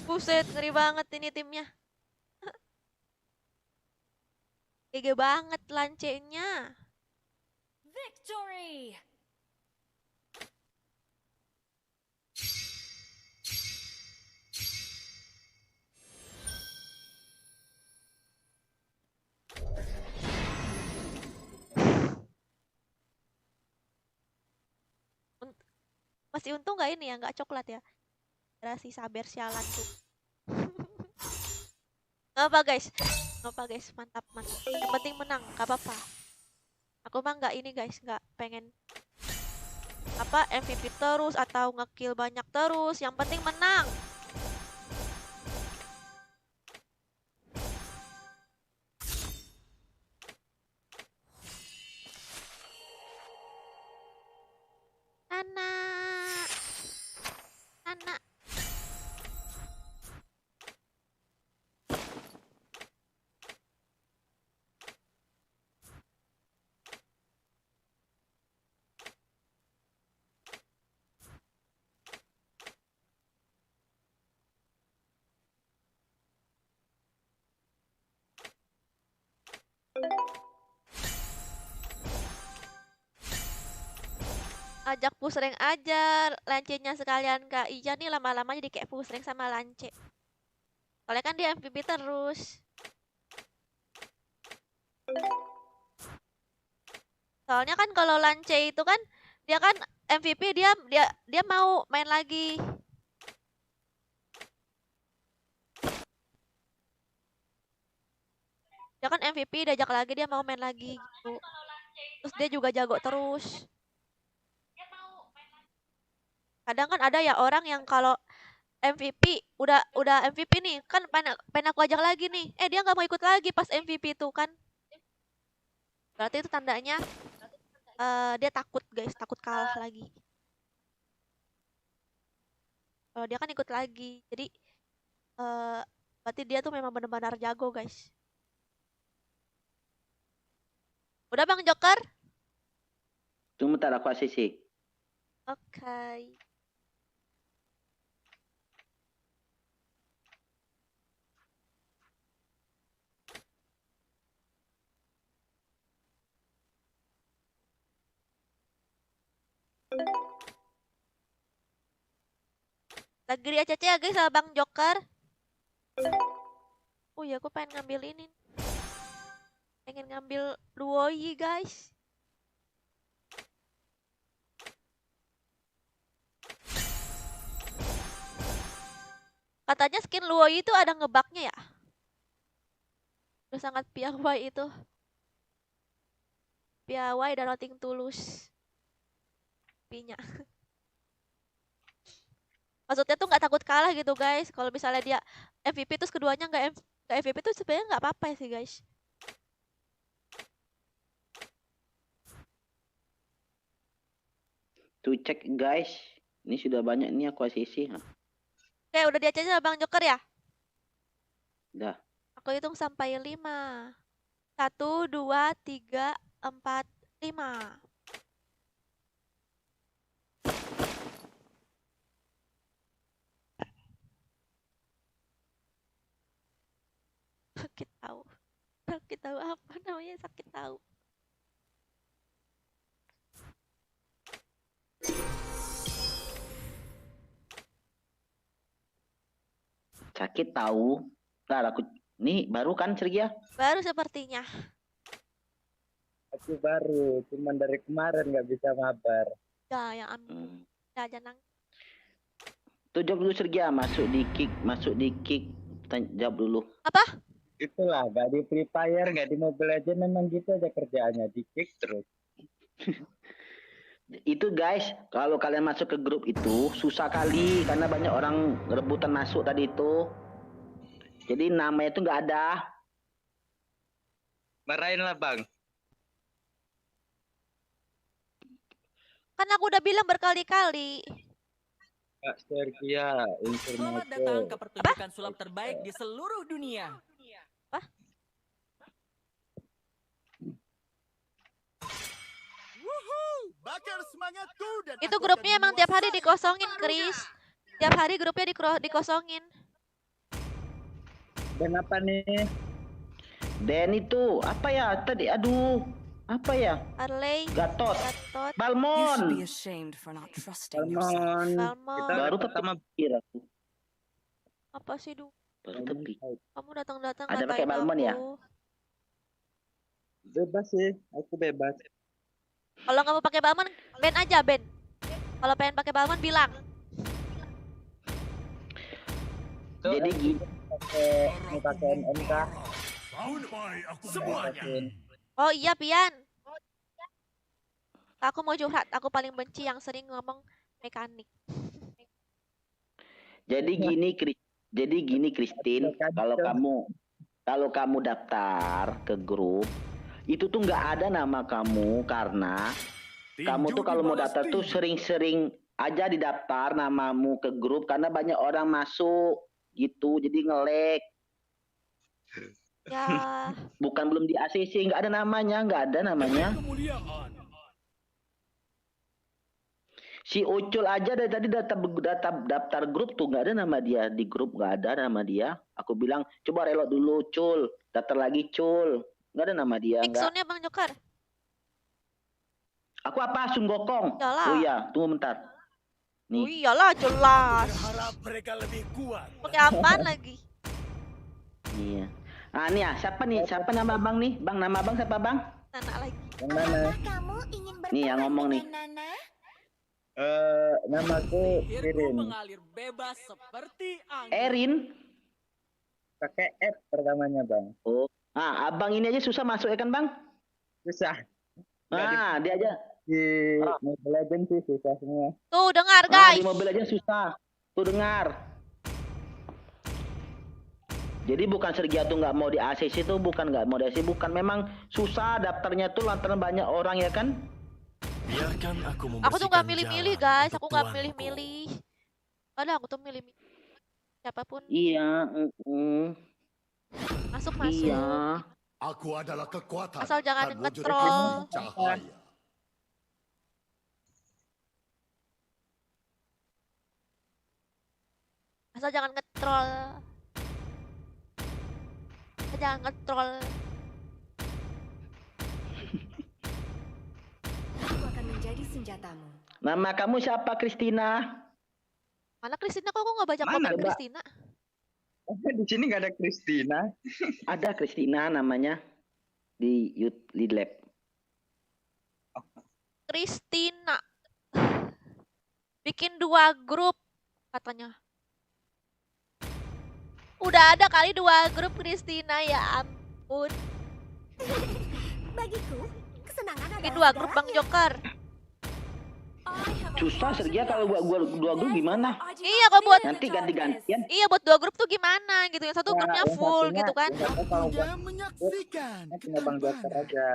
Buset, ngeri banget ini timnya. GG banget lancenya. Victory. Masih untung nggak ini ya, nggak coklat ya. Ada si sabar sialan tuh. Nggak apa guys, nggak apa guys, mantap mantap. Yang penting menang, nggak apa-apa. Aku mah nggak ini guys, nggak pengen apa MVP terus atau ngekill banyak terus. Yang penting menang. Anak, anak. Ajak push rank aja lancenya sekalian Kak Iya nih lama-lama jadi kayak push rank sama lance. Soalnya kan dia MVP terus. Soalnya kan kalau lance itu kan dia kan MVP dia mau main lagi. Dia kan MVP, diajak lagi dia mau main lagi gitu. Terus dia juga jago terus. Kadang kan ada ya orang yang kalau MVP udah MVP nih kan pengen aku ajak lagi nih. Dia nggak mau ikut lagi pas MVP itu kan. Berarti itu tandanya dia takut guys, takut kalah lagi. Kalau dia kan ikut lagi. Jadi berarti dia tuh memang benar-benar jago guys. Udah Bang Joker? Tunggu bentar aku ACC. Oke. Lagi di ACC ya guys sama Bang Joker. Oh ya, aku pengen ngambil ini. Pengen ngambil Luoyi guys. Katanya skin Luoyi itu ada ngebugnya ya. Udah sangat piawai itu. Piawai dan nothing tulus. Pinya. Maksudnya tuh nggak takut kalah gitu guys. Kalau misalnya dia MVP terus keduanya nggak MVP tuh sebenarnya nggak apa-apa sih guys. Tuh cek guys. Ini sudah banyak nih aku ACC. Oke, udah diacak sama Bang Joker ya? Udah. Aku hitung sampai 5. 1, 2, 3, 4, 5. Sakit tahu. Sakit tahu apa namanya? Sakit tahu. Sakit tahu. Ntar aku nih baru kan Sergia? Baru sepertinya. Aku baru, cuman dari kemarin nggak bisa mabar. Ya, yang ampun. Ya, jangan. Tuh jawab dulu Sergia, masuk di kick. Jawab dulu. Apa? Itulah, nggak di Free Fire, nggak di Mobile Legends, memang gitu aja kerjaannya, di kick terus. Itu guys, kalau kalian masuk ke grup itu susah kali karena banyak orang rebutan masuk tadi itu. Jadi namanya itu nggak ada. Marahin lah bang. Kan aku udah bilang berkali-kali. Kak Sergia, Selamat datang ke pertunjukan sulap terbaik di seluruh dunia. Apa? Bakar semangatku dan Itu grupnya emang tiap hari dikosongin, Chris. Tiap hari grupnya dikosongin. Dan apa nih? Dan itu apa ya tadi? Aduh, apa ya? Harley, Gatot, Gatot, Balmon. Balmon. Balmon. Baru pertama pikir aku. Apa sih, Du? Baru tepi. Kamu datang-datang Ada ngatain pakai Balmon aku. ya? Bebas sih, aku bebas. Kalau nggak mau pakai Balmon, ban aja, ban. Kalau pengen pakai Balmon bilang. Jadi gini. Pakai MK. Sampai aku semuanya. Oh iya, Pian. Aku mau curhat. Aku paling benci yang sering ngomong mekanik. Jadi gini Christine, kalau kamu daftar ke grup itu tuh nggak ada nama kamu karena kamu tuh kalau mau daftar tuh sering-sering aja didaftar namamu ke grup karena banyak orang masuk gitu jadi nge-lag. Ya. Bukan belum di ACC, nggak ada namanya. Si Ucul aja dari tadi daftar grup tuh nggak ada nama dia di grup, nggak ada nama dia. Aku bilang coba relot dulu Cul, daftar lagi Cul, nggak ada nama dia. Nixonnya Bang Joker. Aku apa Sun Gokong? Yalah. Oh iya, tunggu bentar. Nih. Oh iyalah jelas. Berharap mereka lebih kuat. Pakai apaan lagi? Iya. Ah nih ya, siapa nih? Siapa nama abang nih? Bang, nama abang siapa bang? Nana lagi. Yang mana? Kamu ingin Nih yang ngomong nih. Nana? Namaku Akhirku Irin. mengalir bebas seperti angin. Erin. Pakai F pertamanya bang. Oh, Ah, abang ini aja susah masuk ya kan bang? Susah. Nah, dia aja. Di Mobile Legends sih susah semua. Tuh, dengar Ah, guys. di mobil aja susah. Tuh dengar. Jadi bukan Sergia tuh nggak mau di ACC tuh bukan nggak mau di ACC, bukan, memang susah daftarnya tuh lantaran banyak orang ya kan? Biarkan aku Aku tuh nggak membersihkan milih-milih jalan guys, untuk aku nggak tuanku. milih-milih. Padahal aku tuh milih-milih siapapun Iya. masuk. Iya. Aku adalah kekuatan Asal jangan dan wujud nge-troll. cahaya. Asal jangan nge-troll. Asal jangan nge-troll. Aku akan menjadi senjatamu. Nama kamu siapa, Christina? Mana Kristina, kok aku nggak baca Mana, komen Mbak? Kristina? Di sini nggak ada Christina. Ada Christina namanya di Lead Lab. Kristina. Bikin 2 grup katanya. Udah ada kali 2 grup Kristina, ya ampun. Bagiku, kesenangan Bikin adalah 2 grup Bang Joker. Susah Sergia kalau gua 2 grup gimana? Iya, kok buat Nanti ganti-gantian. Iya, buat 2 grup tuh gimana gitu. Yang satu Ya, grupnya yang full satunya- gitu kan. yang satu kalau Sudah menyaksikan punya Bang Joker aja.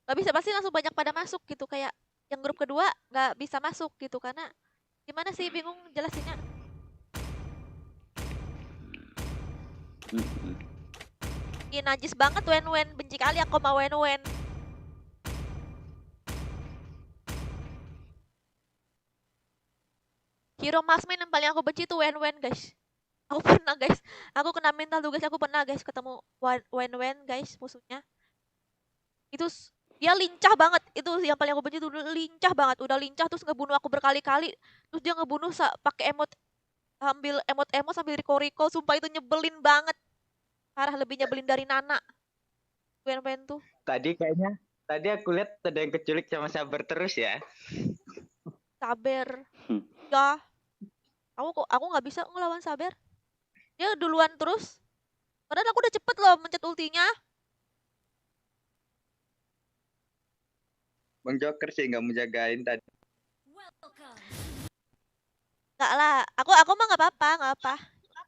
Gak bisa, pasti langsung banyak pada masuk gitu. Kayak yang grup kedua gak bisa masuk gitu. Karena gimana sih, bingung jelasinnya. Ih, najis banget Wen-Wen. Benci kali aku sama Wen-Wen. Hero marksman yang paling aku benci tuh Wen-Wen guys. Aku pernah guys. Aku kena mental tuh guys. Aku pernah guys ketemu Wen-Wen guys musuhnya. Itu dia lincah banget. Itu yang paling aku benci tuh, lincah banget. Udah lincah terus ngebunuh aku berkali-kali. Terus dia ngebunuh pakai emot, ambil emot-emot sambil recall-recall. Sumpah itu nyebelin banget. Parah, lebih nyebelin dari Nana. Wen-Wen tuh. Tadi aku lihat ada yang keculik sama Sabar terus ya. Sabar. Ya. Aku nggak bisa ngelawan Sabar. Dia duluan terus. Padahal aku udah cepet loh mencet ultinya. Bang Joker sih nggak menjagain tadi. Enggak lah. Aku mah nggak apa-apa, nggak apa.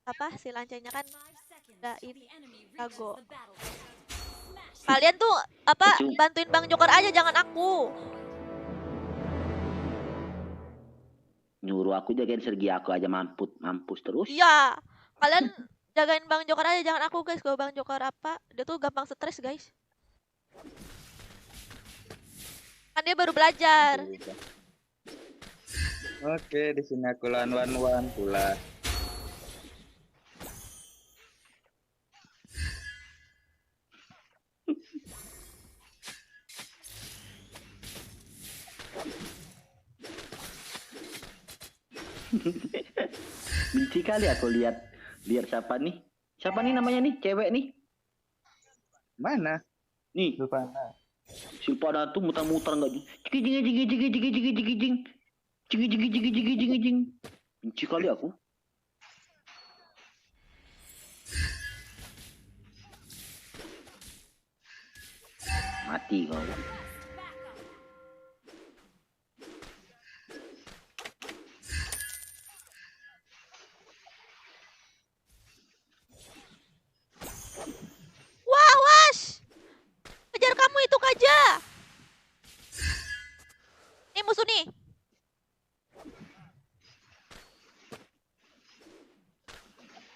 Apa si lancenya kan udah ini jago. Kalian tuh apa bantuin Bang Joker aja, jangan aku. Nyuruh aku jagain Sergia, aku aja mampus terus. Iya. Kalian jagain Bang Joker aja, jangan aku guys. Kalau Bang Joker apa, dia tuh gampang stres guys. Kan dia baru belajar. Oke, di sini aku lawan pula. Benci kali aku lihat siapa nih? Siapa nih namanya nih? Cewek nih? Mana? Nih. Silvana. Silvana tuh muter-muter enggak jing. Benci kali aku. Mati kau. Wah, was. Kejar kamu itu Kaja. Nih musuh nih.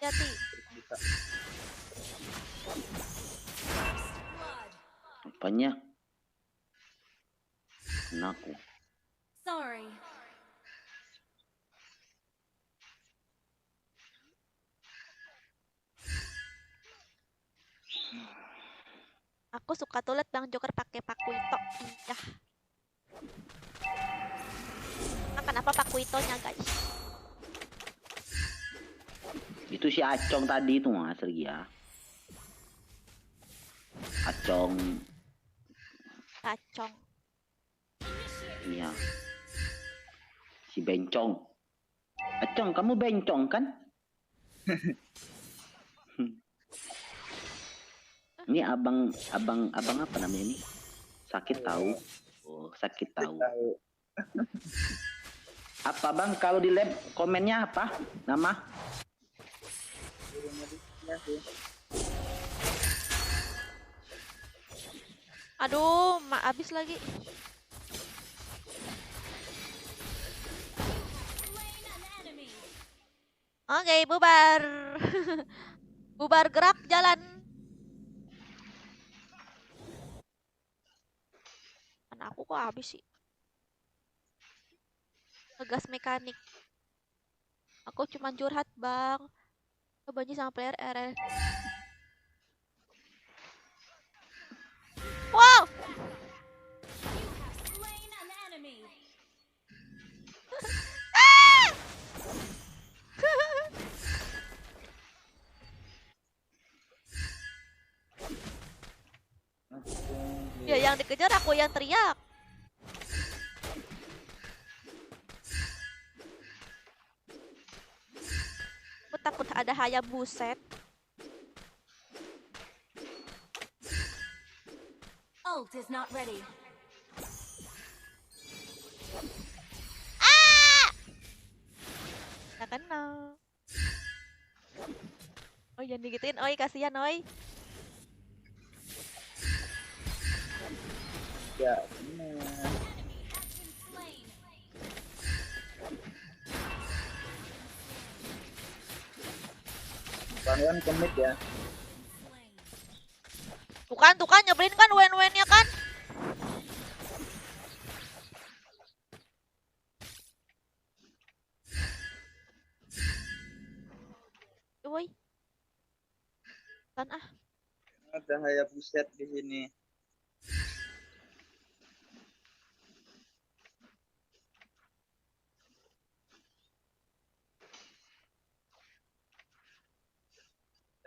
Hati. Apanya? Aku. Sorry. Aku suka tuh liat Bang Joker pakai Pakuito. Iya. Nah, kenapa Pakuitonya guys? Itu si Acong tadi itu Mas Sergia. Acong. Acong. Iya. Si Bencong. Acong, kamu bencong kan? Ini abang apa namanya ini? Sakit tahu. Oh, sakit tahu. Apa bang? Kalau di lab komennya apa? Nama? Aduh, habis lagi. Oke, bubar. Bubar gerak jalan. Aku kok habis sih? Ngegas mekanik. Aku cuma curhat, Bang. Benci sama player RR. Wow! Ya yang dikejar, aku yang teriak. Aku takut ada Hayabuset. Ult is not ready. Gak kena. Oh jangan digituin, oi kasihan oi. Ya, benar. Bang commit ya. Tuh kan nyebelin kan wen-wennya kan. Woi. Kan Ada Hayabuset di sini.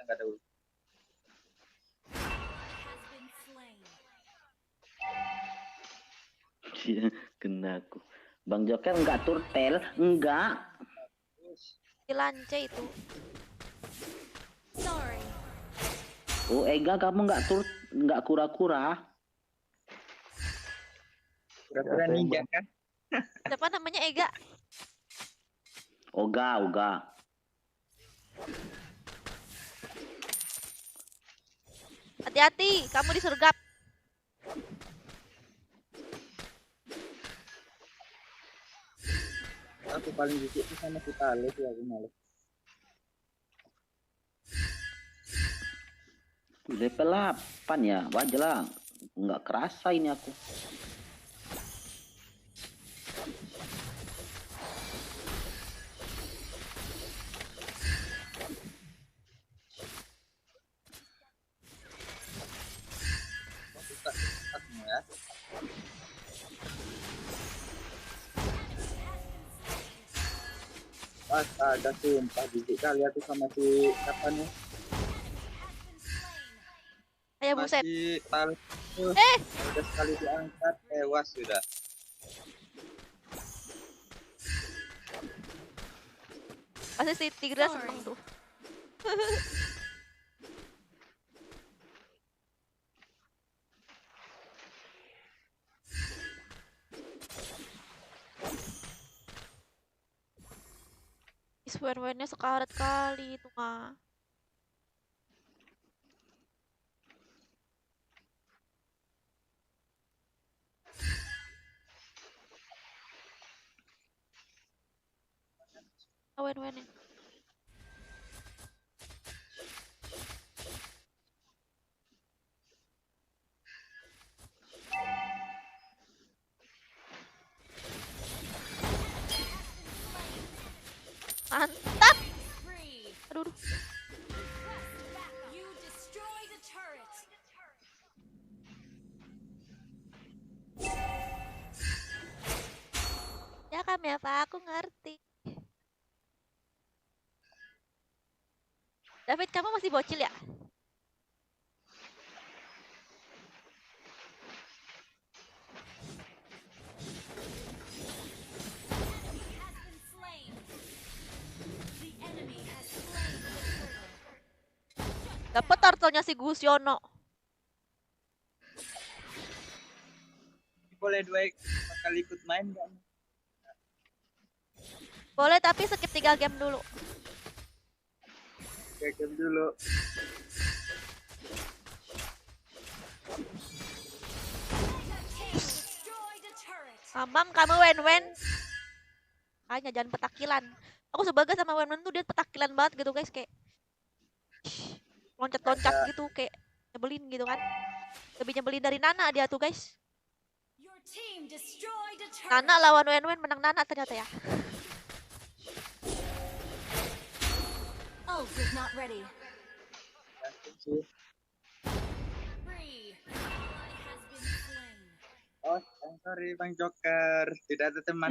Enggak ada. Kena aku. Bang Joker enggak turtel, enggak. Lance itu. Sorry. Oh Ega kamu enggak kura-kura. Kura-kura ninja kan? Siapa namanya Ega? Oga. Hati-hati, kamu disergap. Aku paling dikit itu sama si Tale sih aku malu. Level 8 ya, wajar lah. Enggak kerasa ini aku. Astaga, sumpah jijik kali aku sama si siapa nih? Hayabuset. Masih Tale. Udah sekali diangkat, tewas sudah. Pasti si Tigra seneng tuh. Wen-wennya sekarat kali itu mah. Wen-wennya. Mantap. Aduh. Ya kami apa? Aku ngerti. David, kamu masih bocil ya? Dapat turtle-nya si Gus Yono. boleh bakal ikut main nggak? Boleh tapi skip 3 game dulu. 3 game dulu. Mamam kamu Wen. Hanya jangan petakilan. Aku sebagai sama Wen tuh dia petakilan banget gitu guys, kayak loncat-loncat gitu, kayak nyebelin gitu kan. Lebih nyebelin dari Nana dia tuh guys. Nana lawan Wen menang Nana ternyata ya. Ult is not ready. Oh, sorry Bang Joker, tidak ada teman.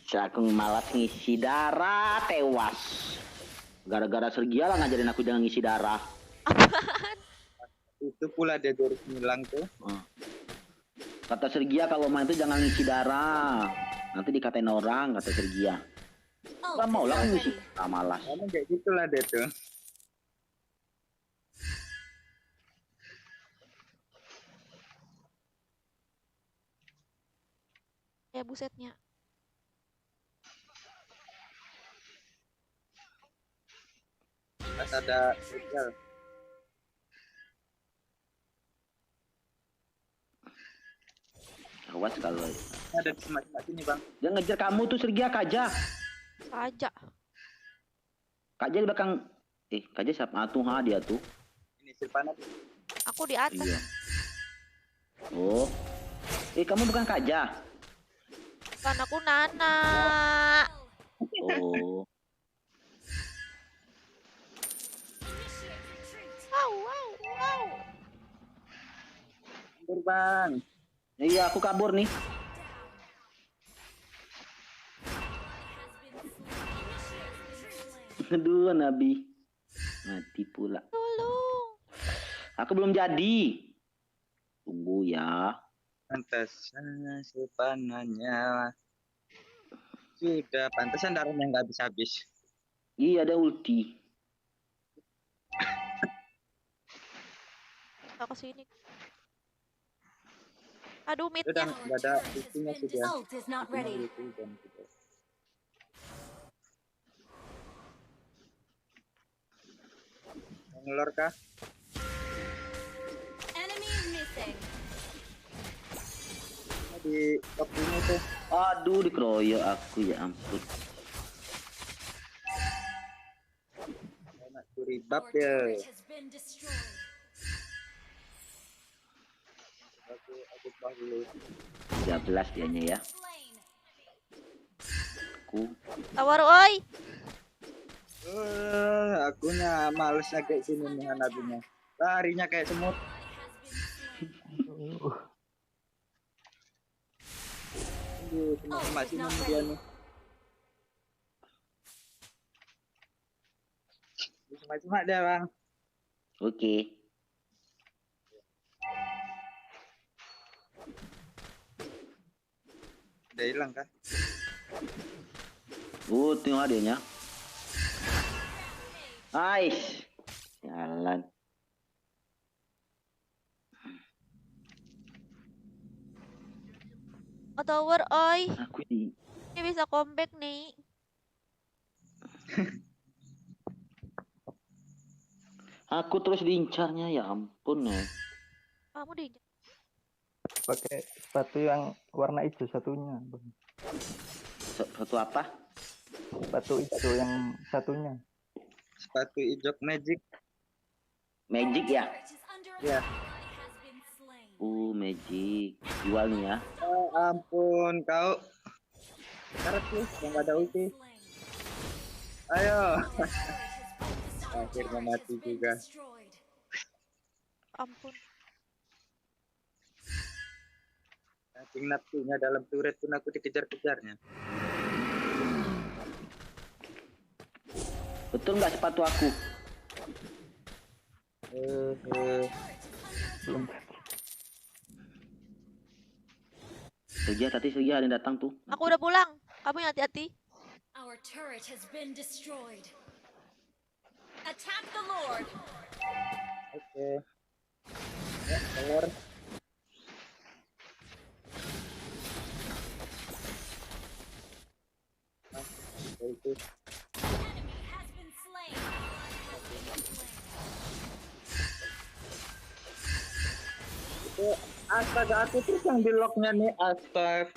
Aku malas ngisi darah, tewas. Gara-gara Sergia lah ngajarin aku jangan ngisi darah. Itu pula dia harus ngilang tuh. Kata Sergia kalau main tuh jangan ngisi darah. Nanti dikatain orang, kata Sergia. Gak mau lah ngisi, malas. Kamu kayak gitulah dia tuh. Ya busetnya. Pas ada Sergia. Awas kalau ada di semak-semak sini Bang. Dia ngejar kamu tuh Sergia, Kaja. Kaja di belakang. Kaja siapa? Tuh dia tuh. Ini Silvana. Aku di atas. Iya. Oh. Kamu bukan Kaja. Bukan, aku Nana. Oh. Wow. Kabur Bang. Iya, aku kabur nih. Aduh, Nabi. Mati pula. Tolong. Aku belum jadi. Tunggu ya. Pantesan Silvananya. Sudah, pantesan darahnya nggak habis-habis. Iya, ada ulti. Aku kesini. Aduh, mid-nya. Udah nggak ada ultinya sudah. Ult is not ready. Ngelor kah? Enemy missing. Di waktunya tuh. Aduh, dikeroyok aku, ya ampun. Anak curi bab ya. Aku bah dulu. 13 dianya ya. Aku. Tawar oi. Akunya males kayak sini nih Hanabinya. Larinya kayak semut. Semut sini dia nih. Cuma dia Bang. Oke. Udah hilang kan? Tengok adanya. Ais. Jalan. Tower oi. Aku di. Ini bisa comeback nih. Aku terus diincarnya, ya ampun ya. Kamu diincar. Pakai sepatu yang warna hijau satunya. Sepatu apa? Sepatu hijau yang satunya. Sepatu hijau Magic. Magic ya? Ya. Magic. Jual nih ya. Oh, ampun kau. Sekarang tuh yang nggak ada ulti. Ayo. Akhirnya mati juga. Ampun. Saking nafsunya dalam turret pun aku dikejar-kejarnya. Betul nggak sepatu aku? Belum. Tadi Sergia ada yang datang tuh. Aku udah pulang. Kamu yang hati-hati. Our turret has been destroyed. Attack the Lord. Oke. Ya, keluar. Itu Has been slain. itu astaga, aku terus yang di locknya nih, astaga.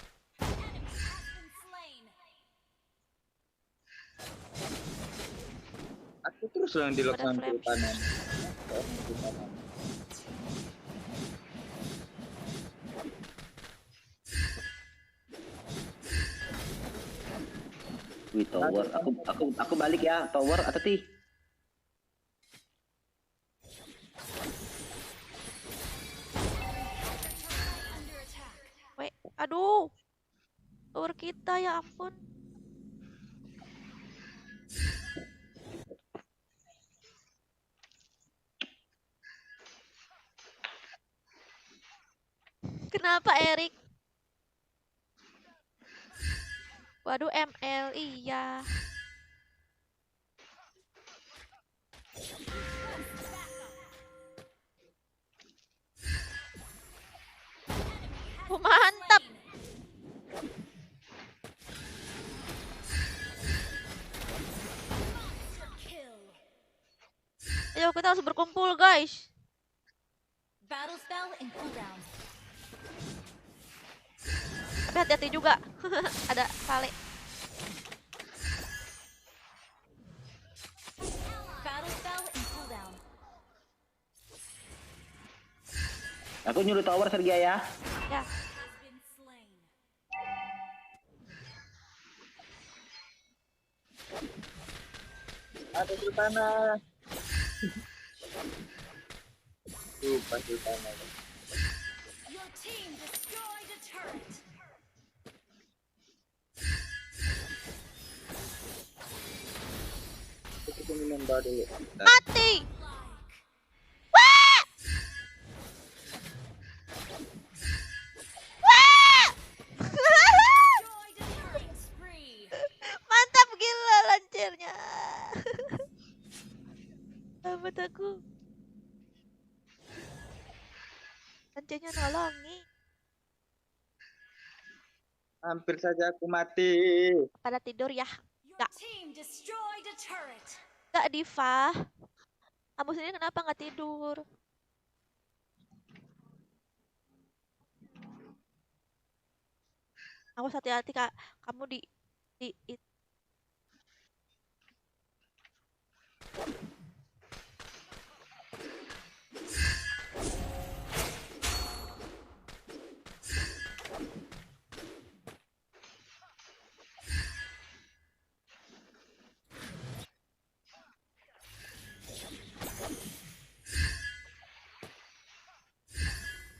Aku terus yang di lock Ada sampai flash. kanan. Wih, tower. Aku balik ya, tower atau ti? Weh, aduh. Tower kita ya ampun. Kenapa Erik? Waduh, ML iya. Oh, mantap. Ayo kita harus berkumpul guys. Battle spell in cooldown. Tapi hati-hati juga. Ada Vale. Battle spell in cooldown. Aku nyuruh tower Sergia ya. Ya. Has been slain. Ada di sana. Pas di sana. Your team destroyed a turret. Kita minum baru. Mati. Wah! Wah! Destroyed a turret spree. Mantap gila lancirnya. Sahabat aku. Lancirnya nolongi. Hampir saja aku mati. Pada tidur ya. Your team destroyed a turret. Gak Diva. Kamu sendiri kenapa nggak tidur? Awas hati-hati kak. Kamu di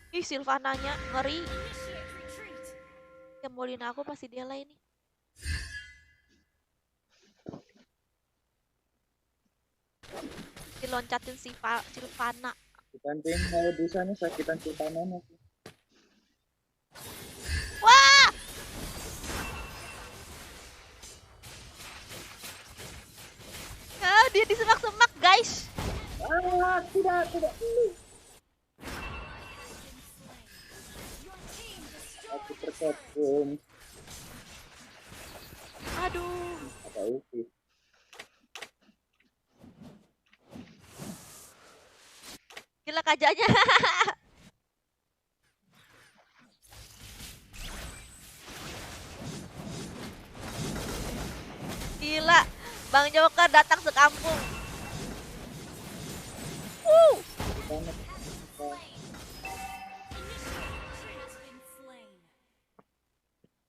Ih, Sylvananya ngeri. Initiate retreat. Yang molin aku pasti dia lain nih. Diloncatin si Sylvana. Dibanding mau di sana sakitan sultanan aku. Wah! Ah, dia di semak-semak, guys. Ah, tidak. Your team Aku destroyed a turret. terkepung. Aduh. Ada upi. Gila kajanya. Gila. Bang Joker datang sekampung. Sana. Has been slain.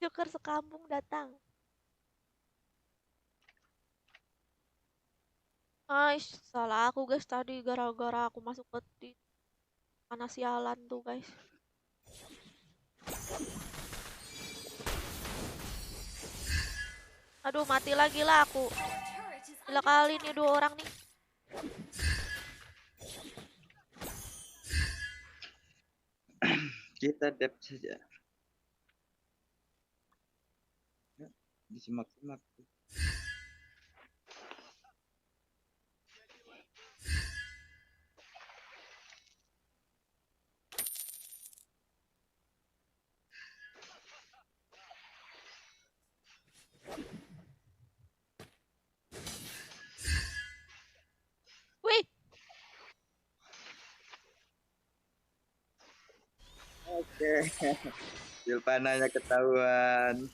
Joker sekampung datang. Guys, salah aku guys tadi gara-gara aku masuk ke panas sialan tuh guys. Aduh, mati lagi lah aku. Turret is Gila kali nih dua orang nih. Kita dep saja. Ya, disimak-simak. Oke. Silvananya ketahuan.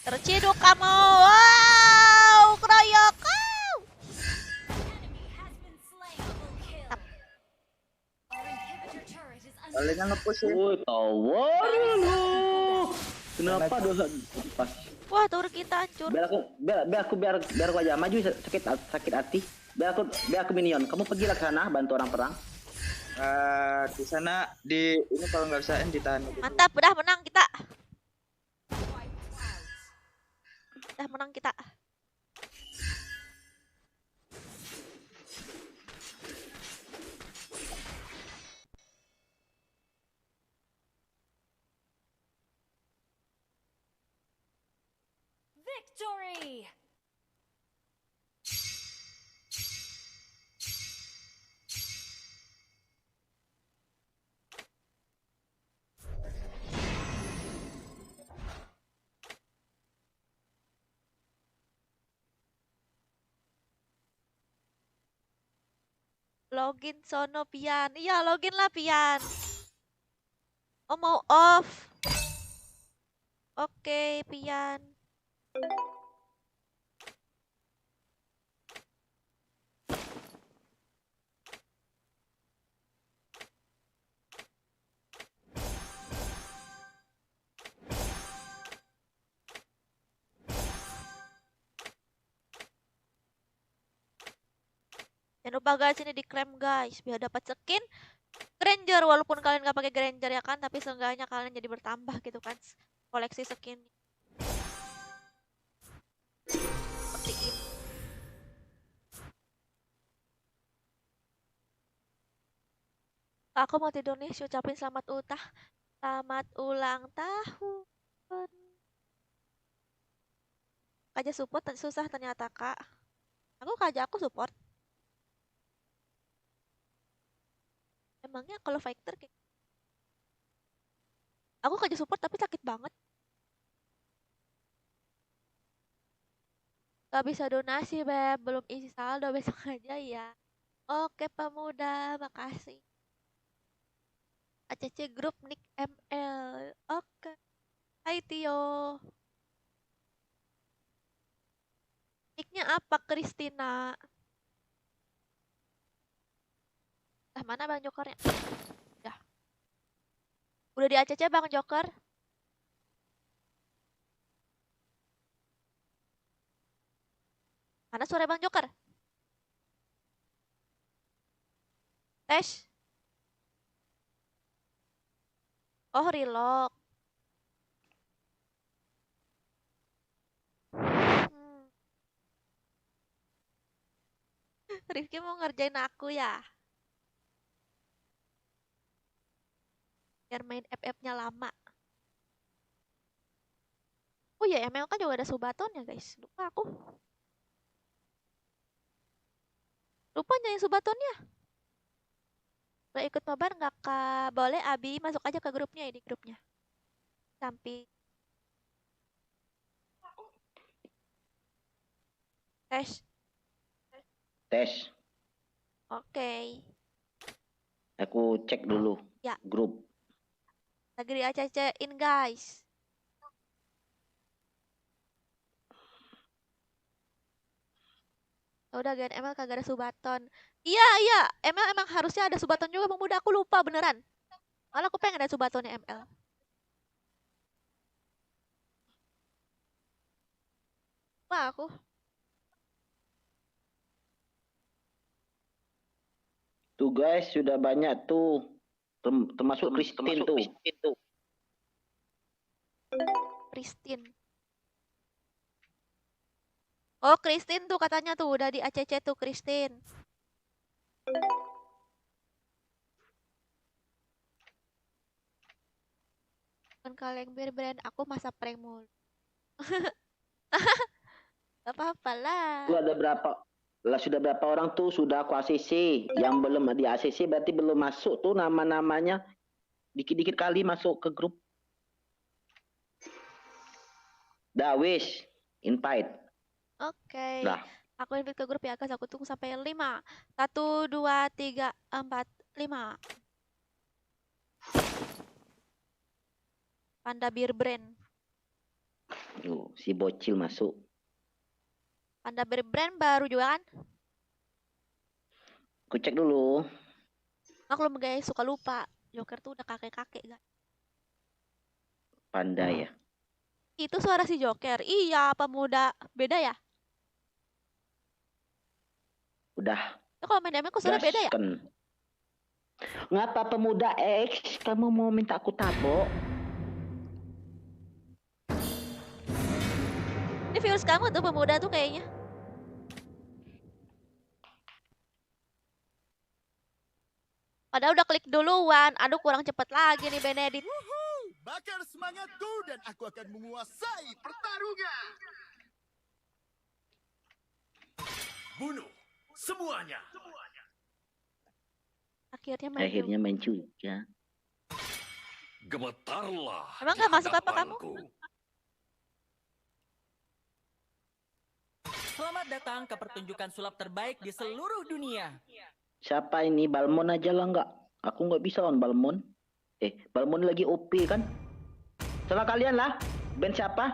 Terciduk kamu. Wow, keroyok. Kalinya nge-push ya. Tower lu. Kenapa dosa pas? Wah, tower kita hancur. Biar aku aja maju sakit hati. Biar aku minion. Kamu pergilah ke sana bantu orang perang. Di sana ini kalau nggak bisa ditahan. Mantap, udah menang kita. Udah menang kita. Victory! Login sono Pian. Iya, login lah Pian. Oh, mau off. Oke, Pian. Jangan lupa guys, ini diklaim guys biar dapat skin Granger, walaupun kalian gak pakai Granger ya kan, tapi seenggaknya kalian jadi bertambah gitu kan koleksi skin. Seperti ini. Aku mau tidur nih, ucapin selamat ulang tahun. Aja support susah ternyata kak. Aku support. Emangnya kalau fighter kayak aku kerja support tapi sakit banget. Gak bisa donasi beb, belum isi saldo, besok aja ya. Oke pemuda, makasih. ACC grup Nick ML. Oke. Hai Tio. Nicknya apa Kristina? Mana Bang Jokernya? Udah di ACC Bang Joker? Mana suara Bang Joker? Tes. Oh, relock. Rifki mau ngerjain aku ya? Biar main FF-nya lama. Oh ya, ML kan juga ada subatonnya guys. Lupa aku. Lupa nyanyi subatonnya. Boleh ikut mabar nggak kak? Boleh Abi, masuk aja ke grupnya ini grupnya. Sampai. Tes. Tes. Oke. Aku cek dulu. Ya. Grup. Lagi di ACC-in guys. Udah gen ML kagak ada subaton. Iya, ML emang harusnya ada subaton juga pemuda. Aku lupa beneran. Malah aku pengen ada subatonnya ML. Wah, aku. Tuh guys, sudah banyak tuh. Termasuk Christine tuh. Christine. Oh, Christine tuh katanya tuh udah di ACC tuh Christine. Kan kalian brand aku masa prank mulu. Gak apa-apa lah. Tuh ada berapa? Lah sudah berapa orang tuh sudah aku ACC. Yang belum di ACC berarti belum masuk tuh nama-namanya. Dikit-dikit kali masuk ke grup. Dah wis, invite. Oke. Dah. Aku invite ke grup ya guys. Aku tunggu sampai 5. 1, 2, 3, 4, 5. Panda Beer Brand. Si bocil masuk. Panda Beer Brand baru juga kan? Aku cek dulu. Maklum guys, suka lupa. Joker tuh udah kakek-kakek guys. Panda ya. Itu suara si Joker. Iya, pemuda. Beda ya? Udah. Itu kalau main damage kok suara beda ya? Gasken. Ngapa pemuda X? Kamu mau minta aku tabok? Ini viewers kamu tuh pemuda tuh kayaknya. Padahal udah klik duluan. Aduh kurang cepet lagi nih Benedict. Bakar semangatku dan aku akan menguasai pertarungan. Bunuh semuanya. Akhirnya main juga. Gemetarlah. Emang gak masuk apa kamu? Selamat datang ke pertunjukan sulap terbaik di seluruh dunia. Siapa ini? Balmon aja lah nggak? Aku nggak bisa lawan Balmon. Balmon lagi OP kan? Salah kalian lah. Band siapa?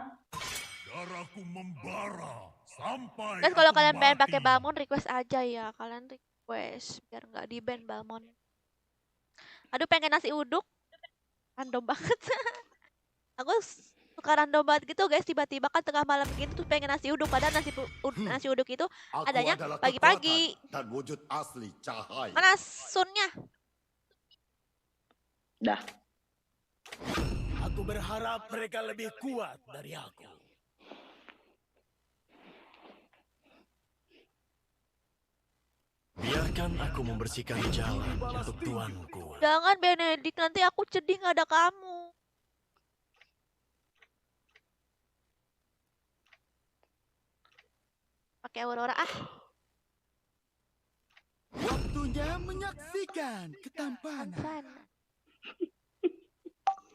Darahku membara sampai. Guys, kalau kalian pengen pakai Balmon request aja ya. Kalian request biar nggak di ban Balmon. Aduh pengen nasi uduk. Random banget. Aku suka random banget gitu guys. Tiba-tiba kan tengah malam gitu tuh pengen nasi uduk. Padahal nasi uduk itu adanya pagi-pagi. Dan wujud asli cahaya. Mana sunnya? Dah. Aku berharap mereka lebih kuat dari aku. Biarkan aku membersihkan jalan untuk tuanku. Jangan Benedict, nanti aku sedih nggak ada kamu. Pakai Aurora ah. Waktunya menyaksikan ketampanan.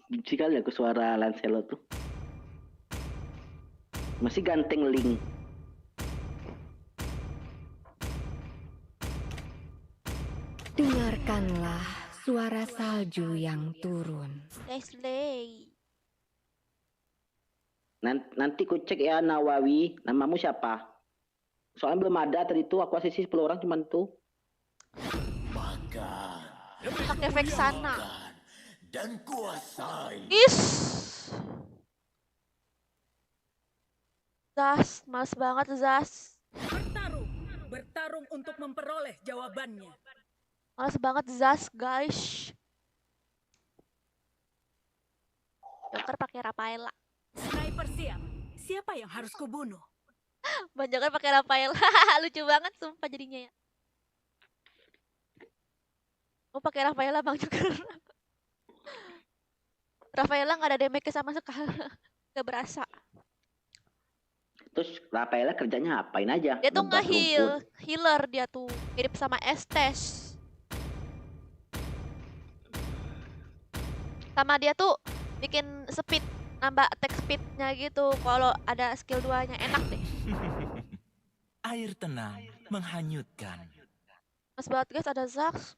Benci kali aku suara Lancelot tuh. Masih ganteng Link. Dengarkanlah suara salju yang turun. Leslie. Nanti ku cek ya Nawawi. Namamu siapa? Soalnya belum ada tadi tuh. Aku asisi 10 orang cuman tuh. Pakai Vexana. Dan kuasai. Zas, males banget Zas. Bertarung untuk memperoleh jawabannya. Males banget Zas, guys. Joker pakai Rafaela. Sniper siap. Siapa yang harus kubunuh? Bang Joker pakai Rafaela. Lucu banget sumpah jadinya ya. Oh pakai Rafaela Bang Joker. Rafaela nggak ada damage sama sekali. Gak berasa. Terus Rafaela kerjanya apain aja? Dia tuh nge-heal. Healer dia tuh. Mirip sama Estes. Sama dia tuh bikin speed. Nambah attack speednya gitu. Kalau ada skill 2-nya enak deh. Air tenang menghanyutkan. Mas banget guys ada Zax.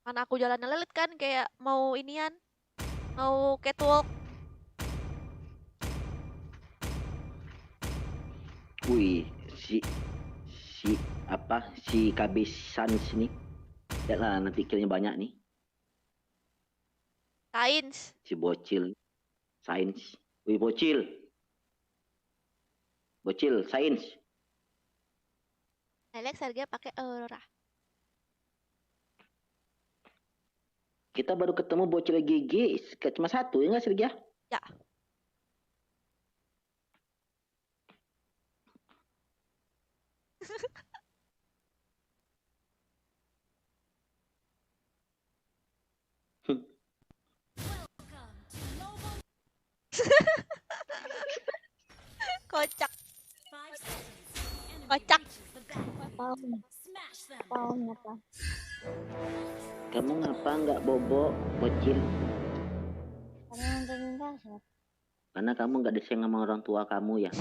Mana aku jalannya lelit kan kayak mau inian. Mau catwalk. Wih, si Kabisan sini. Lihatlah nanti killnya banyak nih. Sains. Si bocil. Sains. Wih bocil. Bocil, sains. Alex harga pakai Aurora. Kita baru ketemu bocil GG, cuma satu ya nggak Sergia? Ya. Kocak. Kocak. Ngapa? Kamu ngapa nggak bobo, bocil? Karena nontonin kasar. Karena kamu nggak disayang sama orang tua kamu ya.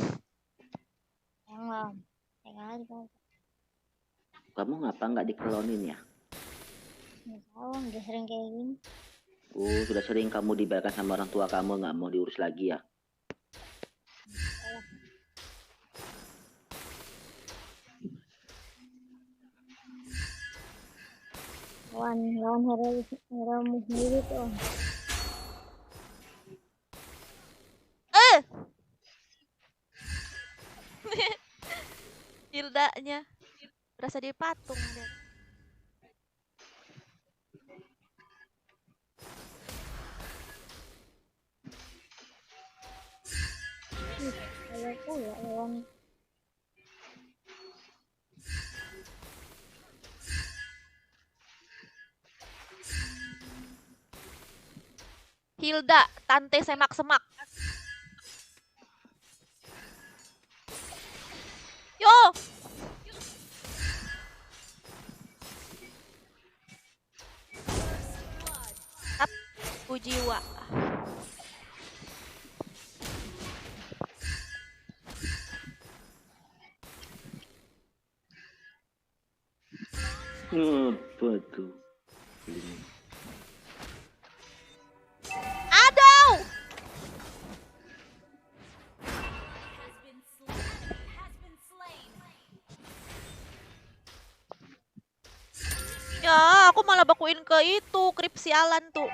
Jangan. Jangan aja. Kamu ngapa nggak dikelonin ya? Nggak tahu, udah sering kayak gini. Sudah sering kamu dibayarkan sama orang tua kamu, nggak mau diurus lagi ya? Lawan hero sendiri tuh. Hildanya berasa di patung deh. Kayak ya lawan Hilda, tante semak-semak. Yo. Jiwa. Apa tuh? Aduh! Ya, aku malah bakuin ke itu, krip sialan tuh.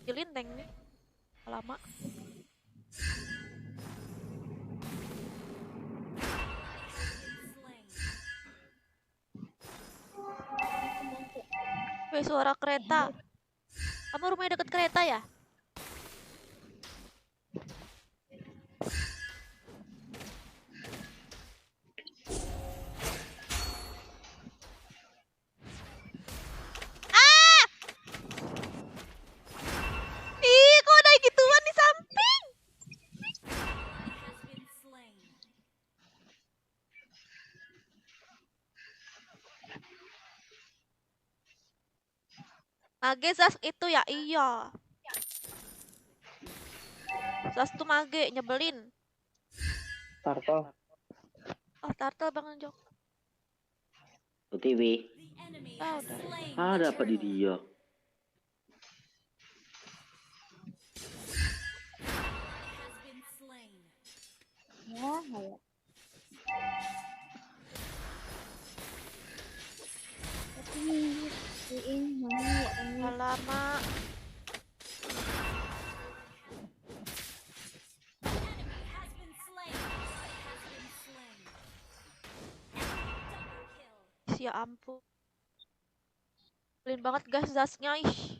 Kilin tank nih. Lama. Wih, suara kereta. Kamu rumahnya deket kereta ya? Ih, kok ada gituan di samping? Mage Zas itu ya, iya. Zas tuh mage, nyebelin. Turtle. Oh, turtle Bang Jok. OTW. Ah, udah. Dapat di dia. ya kayak lama. Ya ampun. Nyebelin banget guys Zasnya, ih.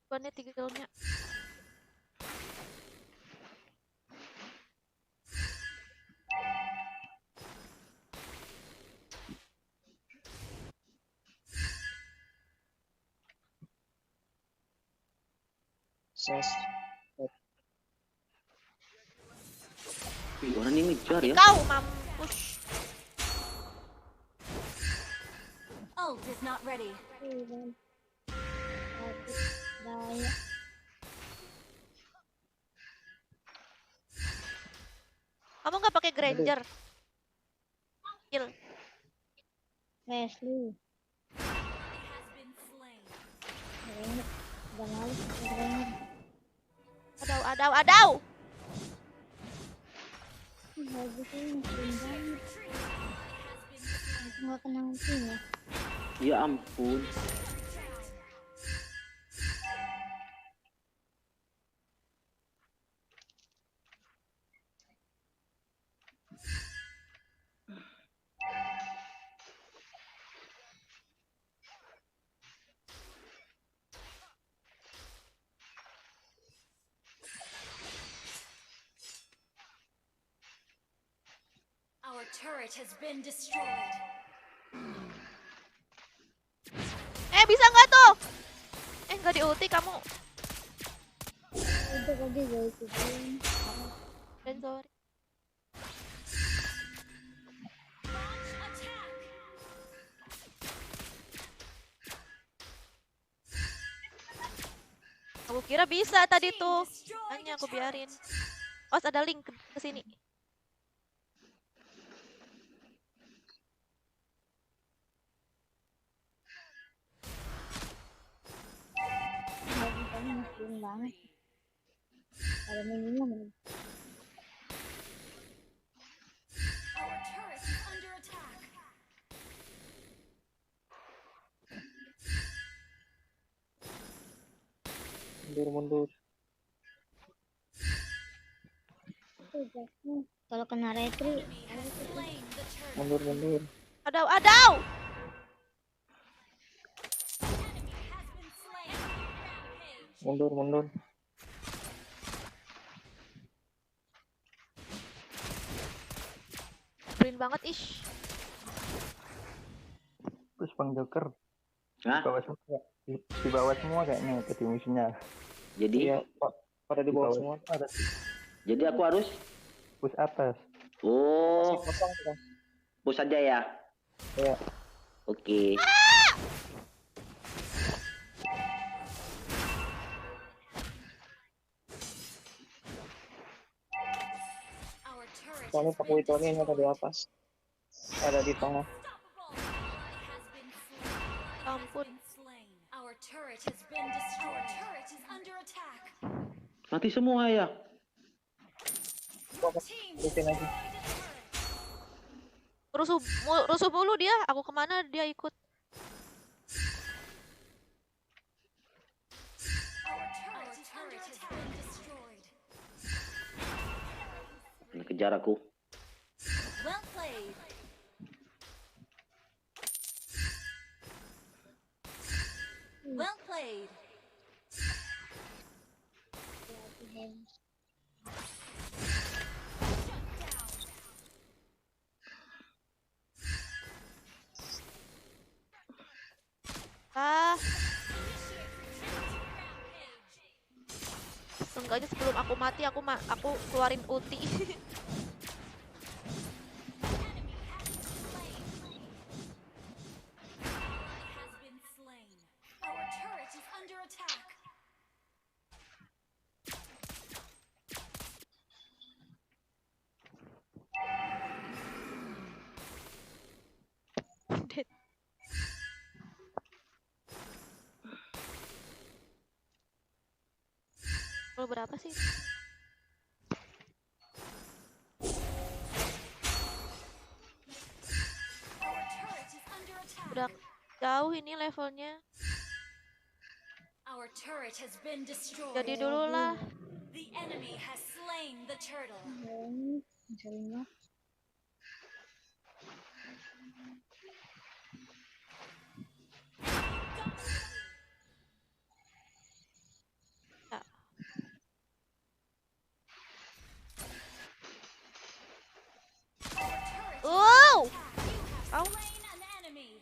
Bannya 3 killnya. Orang ini ngejar ya. Kau mampus. Ult is not ready. Kamu nggak pakai Granger? Kill. Leslie. Udah males Adaw. Bagus ini banget. Nggak kenal tim ya. Ya ampun. Our turret has been destroyed. Bisa nggak tuh? Nggak di ulti kamu. Itu tadi guys itu. Dan sorry. Aku kira bisa tadi tuh. Hanya aku biarin. Oh, ada link ke sini. Kami miskin banget. Ada minimum nih. Our turret is under attack. Mundur. Kalau kena retri, Mundur. Adau. Mundur. Brin banget ish. Terus Bang Joker. Hah? Di bawah semua kayaknya tadi musuhnya. Jadi Iya, pada di bawah semua ada. Jadi aku harus push atas. Oh. Kosong kan? Push aja ya. Iya. Oke. Soalnya Pak Witoni ada di atas. Ada di tengah. Ampun. Our turret has been destroyed. Our turret is under attack. Mati semua ya. Bikin aja. Rusuh mulu dia. Aku kemana dia ikut. Kejar aku. Well played. Well played. Seenggaknya sebelum aku mati aku keluarin ulti. Our turret is under attack. Lo berapa sih? Udah jauh ini levelnya. Our turret has been destroyed. Jadi dulu lah. The enemy has slain the turtle. Wow. Slain an enemy.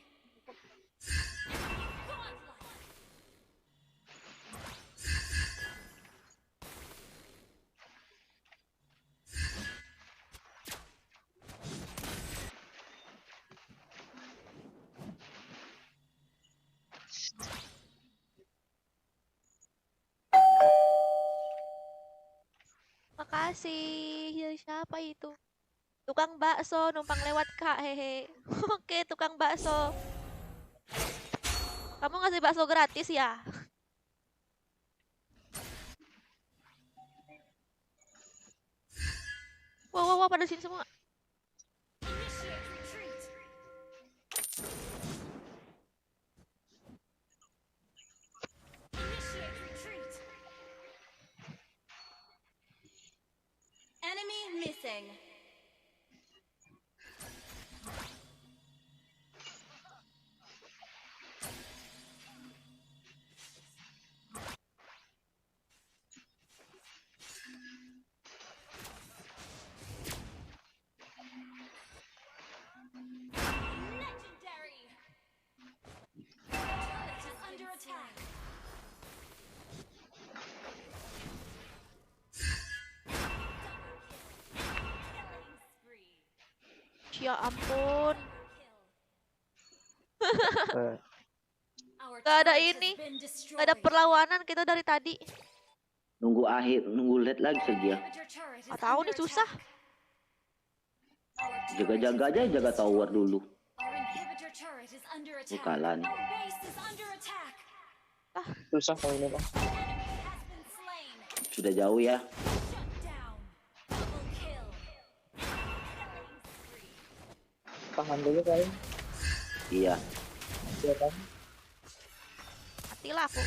Makasih. Ya, siapa itu? Tukang bakso numpang lewat Kak, hehe. Oke, tukang bakso. Kamu ngasih bakso gratis ya? Wow, pada sini semua. Enemy missing. Legendary. Turret is under attack. Ya ampun. Our Gak ada ini. Gak ada perlawanan kita dari tadi. Nunggu akhir, nunggu late lagi saja. Gak tahu nih susah. Jaga-jaga aja, jaga tower dulu. Kalah nih. Susah kalau ini bang. Sudah jauh ya. Tahan dulu kali. Iya. Iya kan? Matilah aku.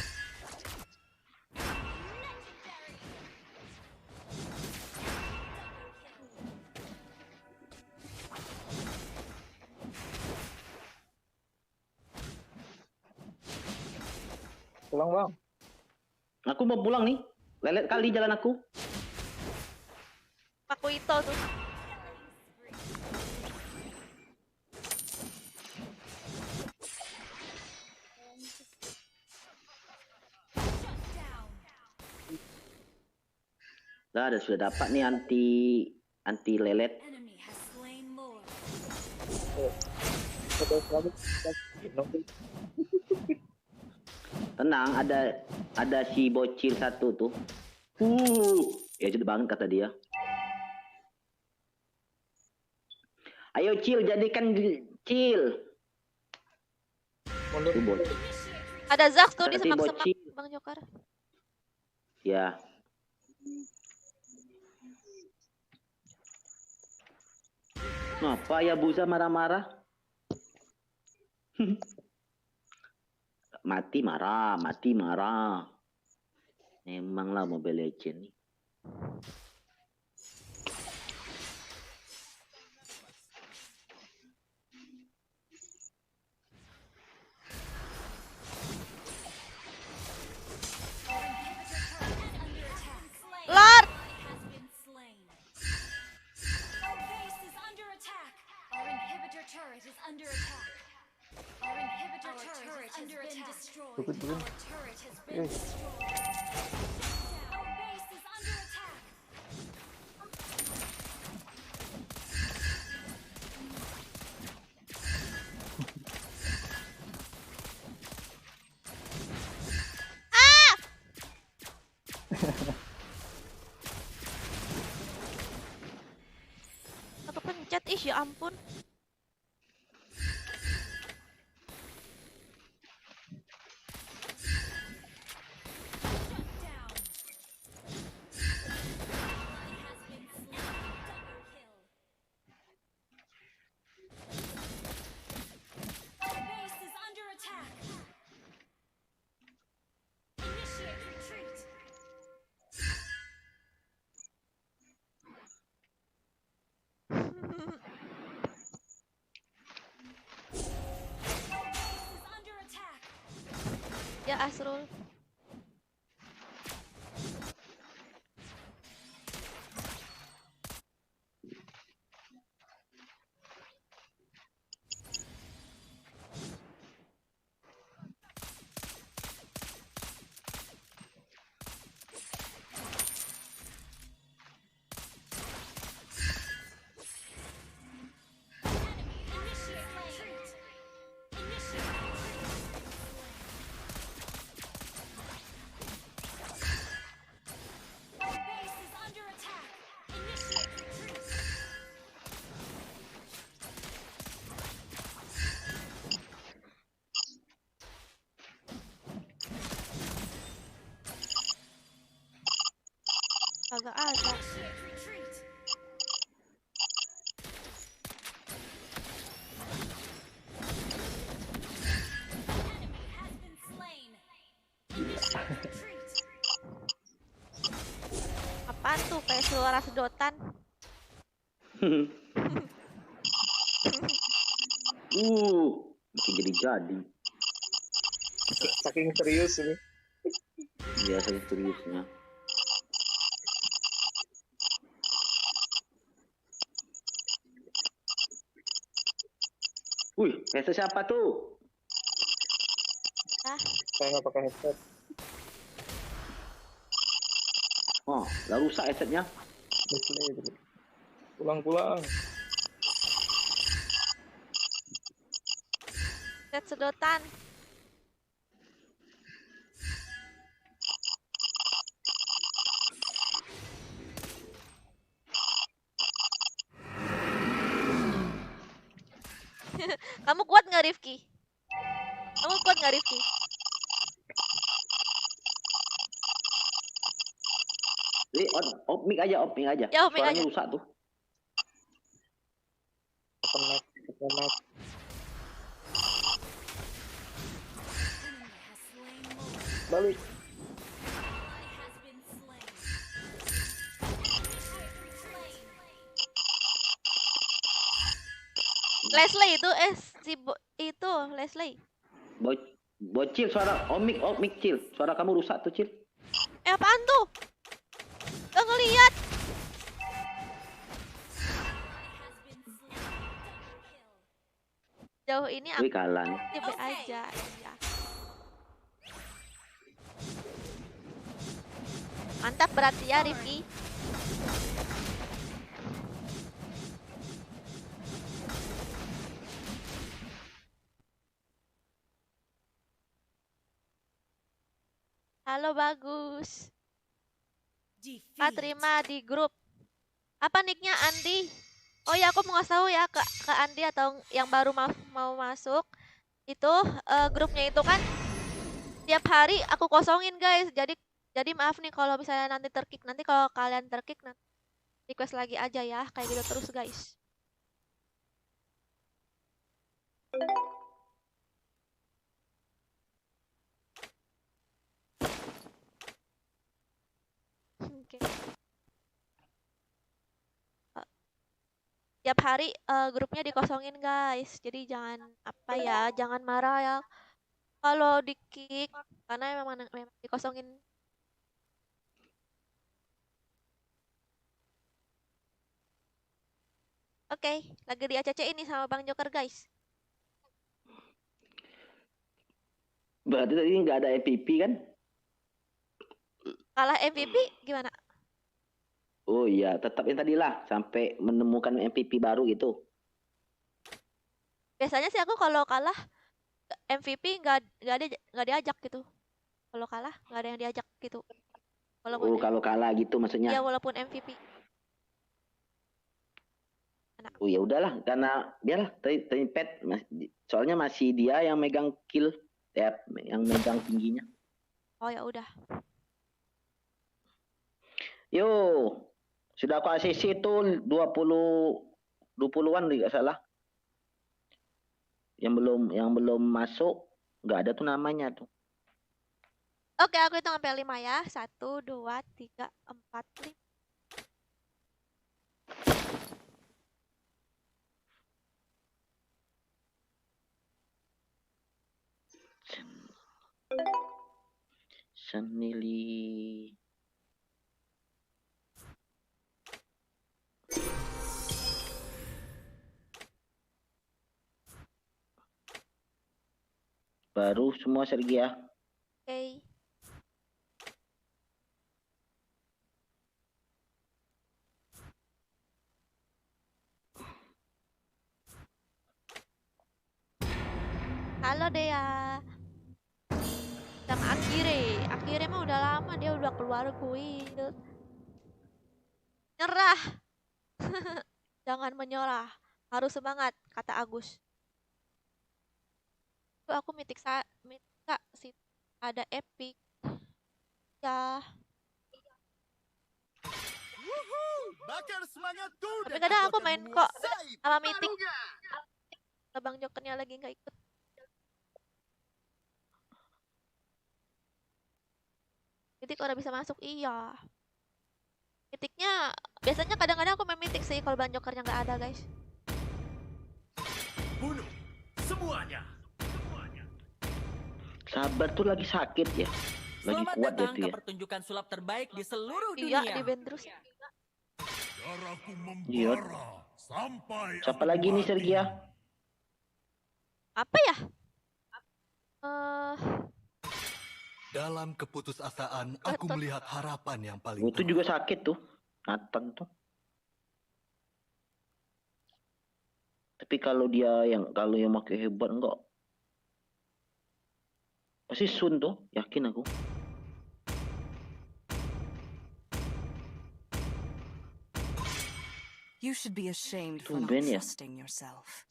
Pulang bang. Aku mau pulang nih. Lelet kali jalan aku. Aku itu tuh. Lah, sudah dapat nih anti lelet. Tenang, ada si bocil satu tuh. Ya jadi banget kata dia. Ayo Cil, jadikan Cil. Ada Zax tuh di semak-semak Bang Jokar. Ya. Apa ya Buza marah-marah? Mati marah. Emanglah Mobile Legends nih. Lord. Aku pencet, ya ampun. Ya Asrul. Kagak ada. Apaan tuh kayak suara sedotan? Mungkin jadi. Saking serius ini. Iya, saking seriusnya. Wih, headset siapa tuh? Saya nggak pakai headset. Oh, lah rusak headsetnya. Pulang. Set sedotan. Kamu kuat nggak Rifki? Kamu kuat nggak Rifki? Off mic aja. Ya, off mic Suaranya aja. rusak tuh. Balik. Leslie itu itu Leslie. Bocil suara off mic Cil. Suara kamu rusak tuh Cil. Apaan tuh? Gak ngeliat. Jauh ini aku kalah nih. tipe aja. Ya. Mantap berarti ya Rifki. Halo bagus. Kak terima di grup. Apa nicknya Andi? Oh ya aku mau ngasih tahu ya ke Andi atau yang baru mau masuk itu grupnya itu kan tiap hari aku kosongin guys. Jadi maaf nih kalau misalnya nanti terkick. Nanti kalau kalian terkick nanti request lagi aja ya kayak gitu terus guys. Oke. Tiap hari grupnya dikosongin guys. Jadi jangan jangan marah ya kalau di kick karena memang dikosongin. Oke, lagi di ACC ini sama Bang Joker guys. Berarti tadi nggak ada MVP kan? Kalah MVP gimana? Oh iya, tetap yang tadi lah sampai menemukan MVP baru gitu. Biasanya sih aku kalau kalah MVP nggak diajak gitu. Kalau kalah nggak ada yang diajak gitu. Kalau kalah gitu maksudnya. Iya walaupun MVP. Oh ya udahlah karena biarlah pet soalnya masih dia yang megang kill ya yang megang tingginya. Oh ya udah. Yo, sudah aku ACC itu 20-an tidak salah. Yang belum masuk nggak ada tuh namanya tuh. Oke, aku hitung sampai 5 ya. 1 2 3 4 5. Senili. Baru semua Sergi ya. Oke. Halo Dea. Sama Akire mah udah lama dia udah keluar guild. Nyerah. Jangan menyerah. Harus semangat kata Agus. Aku mitik sih ada epic. Ya. Bakar semangatku. Tapi kadang aku main kok sama mitik. Bang Jokernya lagi nggak ikut. Mitik udah bisa masuk, iya. Mitiknya biasanya kadang-kadang aku main mitik sih kalau Bang Jokernya nggak ada guys. Bunuh semuanya. Sabar tuh lagi sakit ya. Lagi Selamat kuat datang dia ke pertunjukan sulap terbaik di seluruh Iya, dunia. di band terus. Darahku Iya. membara sampai Siapa lagi nih Sergia? Apa ya? Dalam keputusasaan aku melihat harapan yang paling Itu juga sakit tuh. Nathan tuh. Tapi kalau yang pakai hebat enggak. Pasti Sun tuh, yakin aku. You should be ashamed for not Tumben ya. trusting yourself.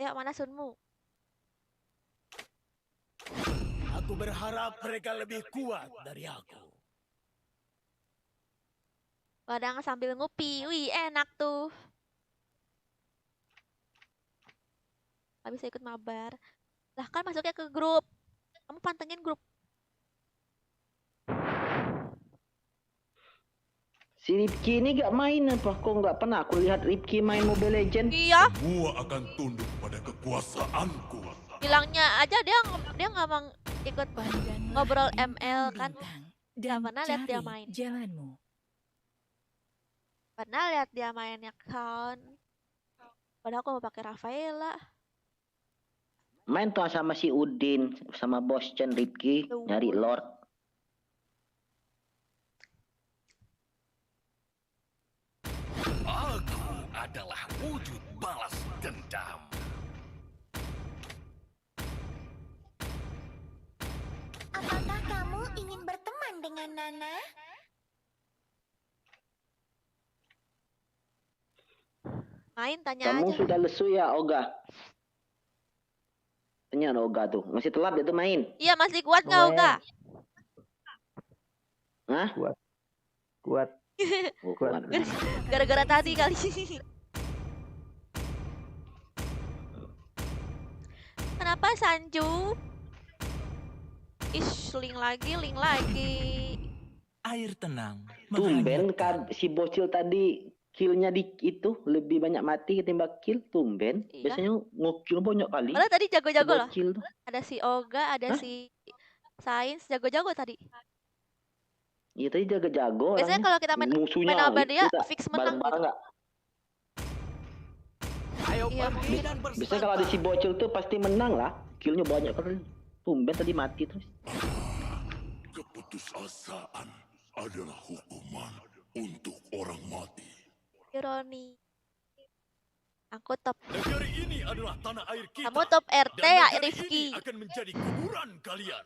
Ayo, mana Sunmu? Aku berharap mereka lebih kuat dari aku. Kadang sambil ngupi. Wih, enak tuh. Gak bisa ikut mabar. Lah kan masuknya ke grup. Kamu pantengin grup. Si Ripki ini gak main apa? Kok gak pernah aku lihat Ripki main Mobile Legends? Iya. Semua akan tunduk pada kekuasaanku. Bilangnya aja dia nggak mau ikut ngobrol ML kan. Gak pernah lihat dia main. Jalanmu. Pernah lihat dia main account. Padahal aku mau pakai Rafaela. Main tuh sama si Udin, sama Bos Chen Ripki, nyari Lord. Aku adalah wujud balas dendam. Apakah kamu ingin berteman dengan Nana? Main tanya Kamu aja. sudah lesu ya, Oga? Tanya Oga tuh, masih telat dia tuh main. Iya, masih kuat nggak Oga? Hah? Kuat. Kuat. Gara-gara tadi kali. Kenapa Sanju? Ish, link lagi. Air tenang. Tumben si bocil tadi killnya di itu lebih banyak mati ketimbang kill. Tumben. Iya. Biasanya nge-kill banyak kali. Malah tadi jago-jago loh. Bocil tuh. Ada si Oga, ada si Sains, jago-jago tadi. Iya tadi jago-jago. Biasanya kalau kita main sama dia fix menang gitu. Bareng-bareng Ayo Iya, pergi dan Biasanya kalau ada si bocil tuh pasti menang lah. Killnya banyak kali. Tumben tadi mati terus. Keputusasaan adalah hukuman untuk orang mati. Ironi. Aku top. Negeri ini adalah tanah air kita. Kamu top RT dan ya, negeri Rifki. ini akan menjadi kuburan kalian.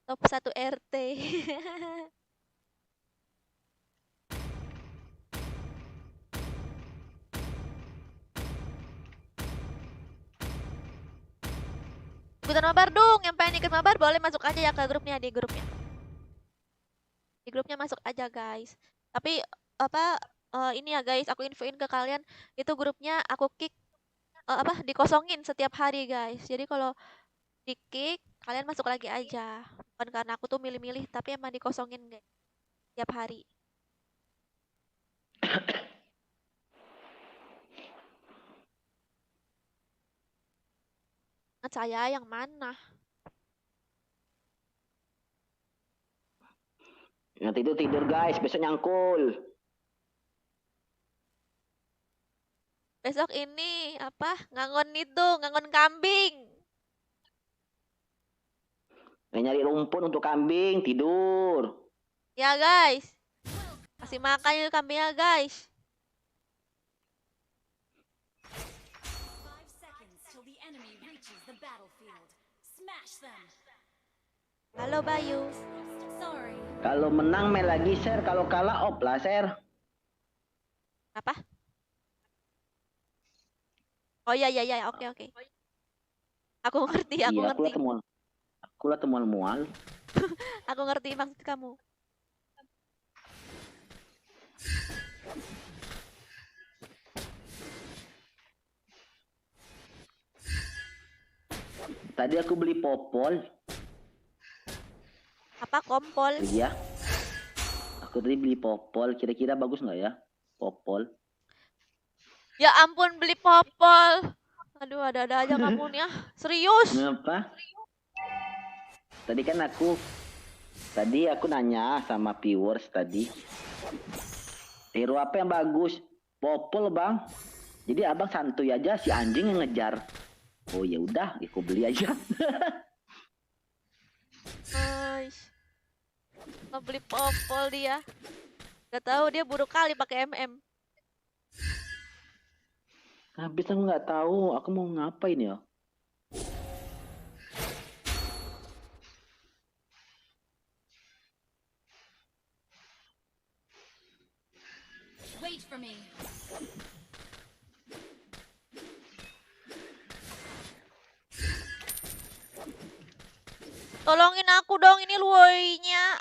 Top 1 RT. Ikutan mabar dong, yang pengen ikut mabar boleh masuk aja ya ke grupnya, di grupnya. Di grupnya masuk aja guys. Tapi ini ya guys, aku infoin ke kalian, itu grupnya aku kick dikosongin setiap hari guys. Jadi kalau di kick kalian masuk lagi aja. Bukan karena aku tuh milih-milih, tapi emang dikosongin guys setiap hari. Saya yang mana? Nanti itu tidur guys, besok nyangkul. Besok ini ngangon kambing. Nyari rumput untuk kambing, tidur. Ya guys. Kasih makan itu kambingnya guys. 5 seconds till the enemy reaches the battlefield. Smash them. Halo Bayu. Sorry. Kalau menang main lagi share, kalau kalah off lah share. Apa? Oh iya, oke. Aku ngerti, aku Iya, ngerti. Aku lah temuan mual. Aku ngerti maksud kamu. Tadi aku beli popol. Apa kompol? Iya. Aku tadi beli popol, kira-kira bagus nggak ya? Popol. Ya ampun, beli popol. Aduh, ada-ada aja kamu nih ya. Serius? Kenapa? Tadi aku nanya sama viewers tadi. Hero apa yang bagus? Popol, Bang. Jadi Abang santuy aja, si anjing yang ngejar. Oh ya udah, aku beli aja. Mau beli popol dia. Gak tahu dia buruk kali pakai MM. Habis aku nggak tahu, aku mau ngapain ya? Wait for me. Tolongin aku dong, ini Luoy-nya.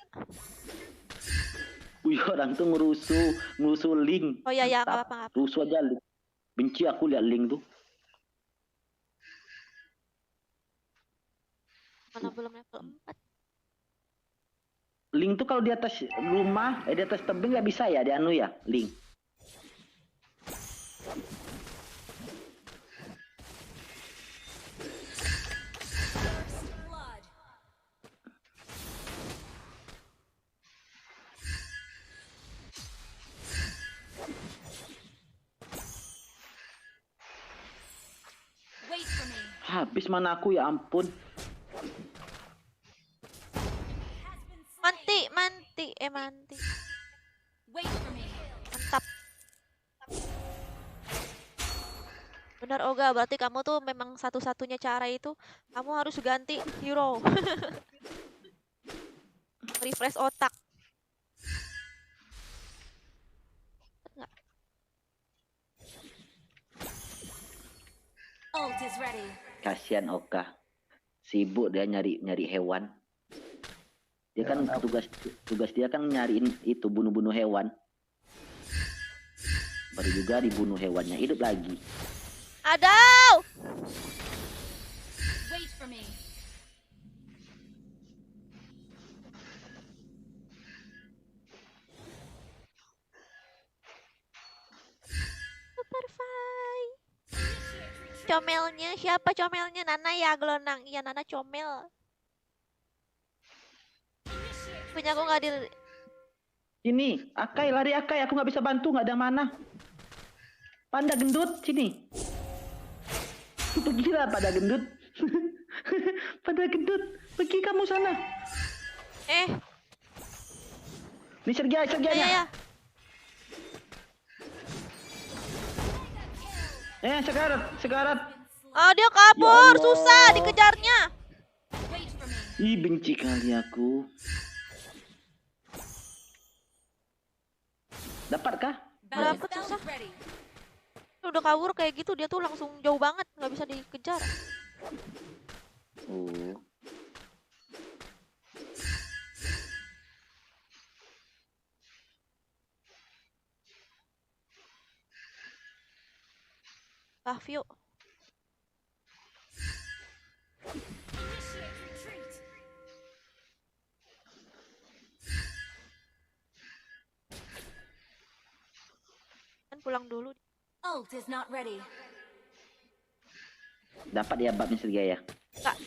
Wih, orang tuh ngerusuh Link. Oh iya ya, nggak Mantap. apa-apa. Rusuh aja Link. Benci aku lihat Link tuh. Mana belum level 4. Link tuh kalau di atas rumah, di atas tebing nggak bisa ya, di anu ya, Link. Wait for me. Habis mana aku ya ampun. Manti. Wait for me. Mantap. Benar Oga, berarti kamu tuh memang satu-satunya cara itu kamu harus ganti hero. Refresh otak. Enggak. Ult is ready. Kasihan Oka. Sibuk dia nyari hewan. Dia kan tugas dia kan nyariin itu bunuh-bunuh hewan. Baru juga dibunuh hewannya, hidup lagi. Aduh! Wait for me. Superfly. Comelnya siapa comelnya? Nana ya gelonang. Iya Nana comel. Punya aku nggak di. Ini Akai, lari Akai, aku nggak bisa bantu, nggak ada mana. Panda gendut sini. Pergilah pada gendut. Pada gendut, pergi kamu sana. Ini Sergianya. Ya. Sekarat. Oh dia kabur, susah dikejarnya. Ih benci kali aku. Dapatkah? Dapat susah. Udah kabur kayak gitu dia tuh langsung jauh banget, nggak bisa dikejar. Oh. Pavio. Kan pulang dulu. Ult is not ready. Dapat ya babnya Sergaya? Enggak.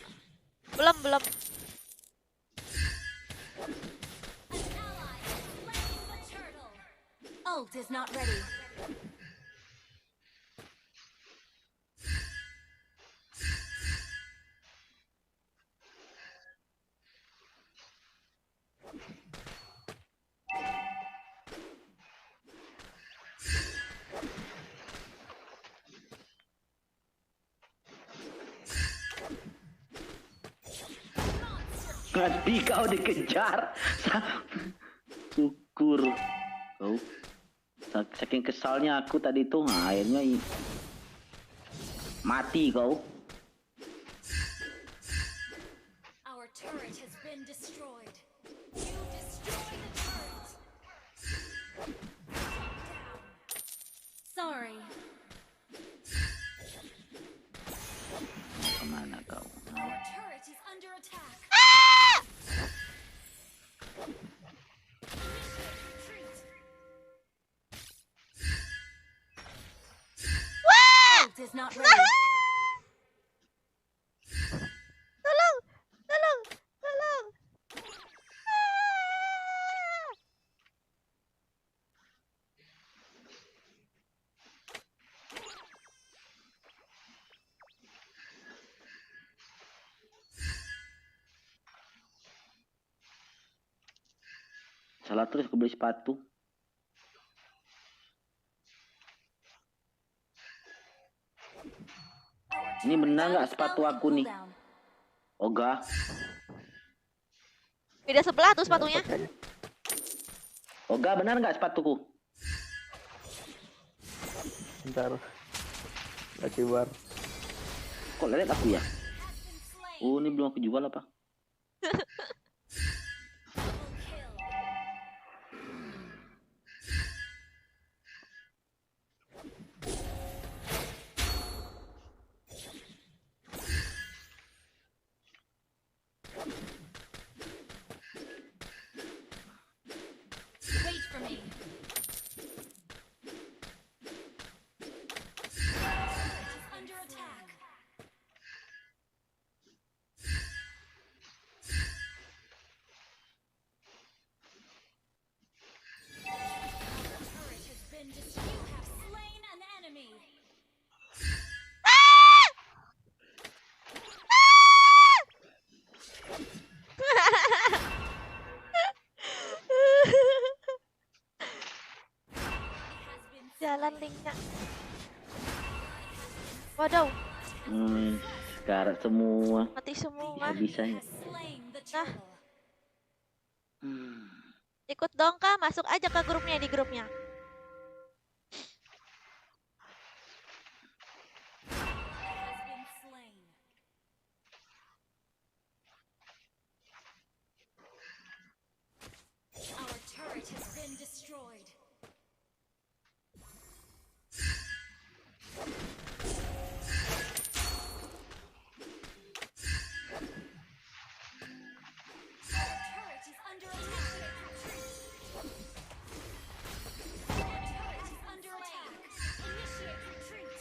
Belum. Ult is not ready. Mati kau dikejar. Syukur kau. Saking kesalnya aku tadi tuh, akhirnya mati kau. Our turret has been destroyed. You destroy the turret. Down. Sorry. Kemana kau? Our turret is under attack. Ult is not ready. Tolong. Salah terus aku beli sepatu. Ini benar nggak sepatu aku nih? Oga. Beda sebelah tuh sepatunya. Oga, benar nggak sepatuku? Bentar. Lagi war. Kok lelet aku ya? Oh, ini belum aku jual apa? Wait for me. Under attack. Turret has been destroyed. You have slain an enemy. Jalan linknya. Waduh, Sekarat semua. mati semua. Bisa-bisanya. Nah, ikut dong Kak, masuk aja ke grupnya di grupnya. Our turret has been destroyed. Our turret is under attack. Our turret is under attack. Initiate retreat.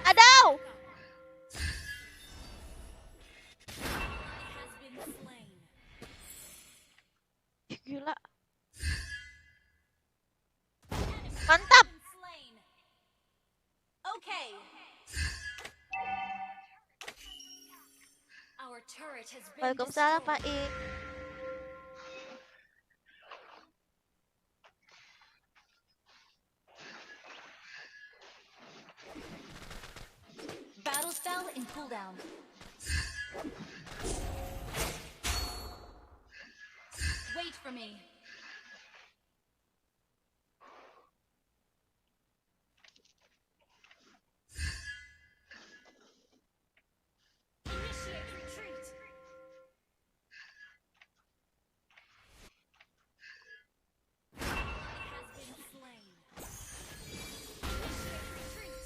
Aduh! Has been slain. Gila. Mantap. Slain. Okay. Our turret has been Waalaikumsalam destroyed. Pak Ik. Battle spell in cooldown. Wait for me. Initiate retreat. Has been slain. Initiate retreat.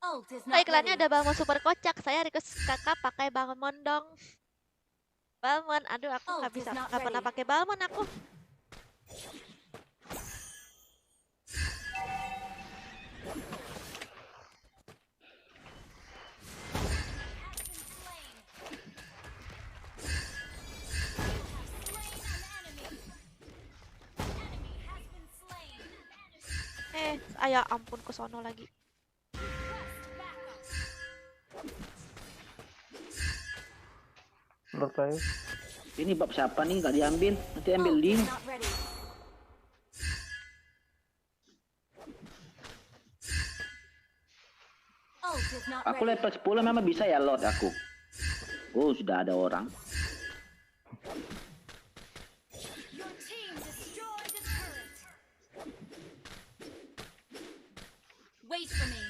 Ult is Kak, not iklannya ready. ada Balmon super kocak. Saya request kakak pakai Balmon dong. Balmon, aduh aku nggak bisa, nggak pernah pakai Balmon aku. Ayah ampun ke sono lagi. Menurut saya Ini bab siapa nih nggak diambil? Nanti ambil link. Aku level 10 memang bisa ya load aku. Oh sudah ada orang. Your team destroyed a turret. Wait for me.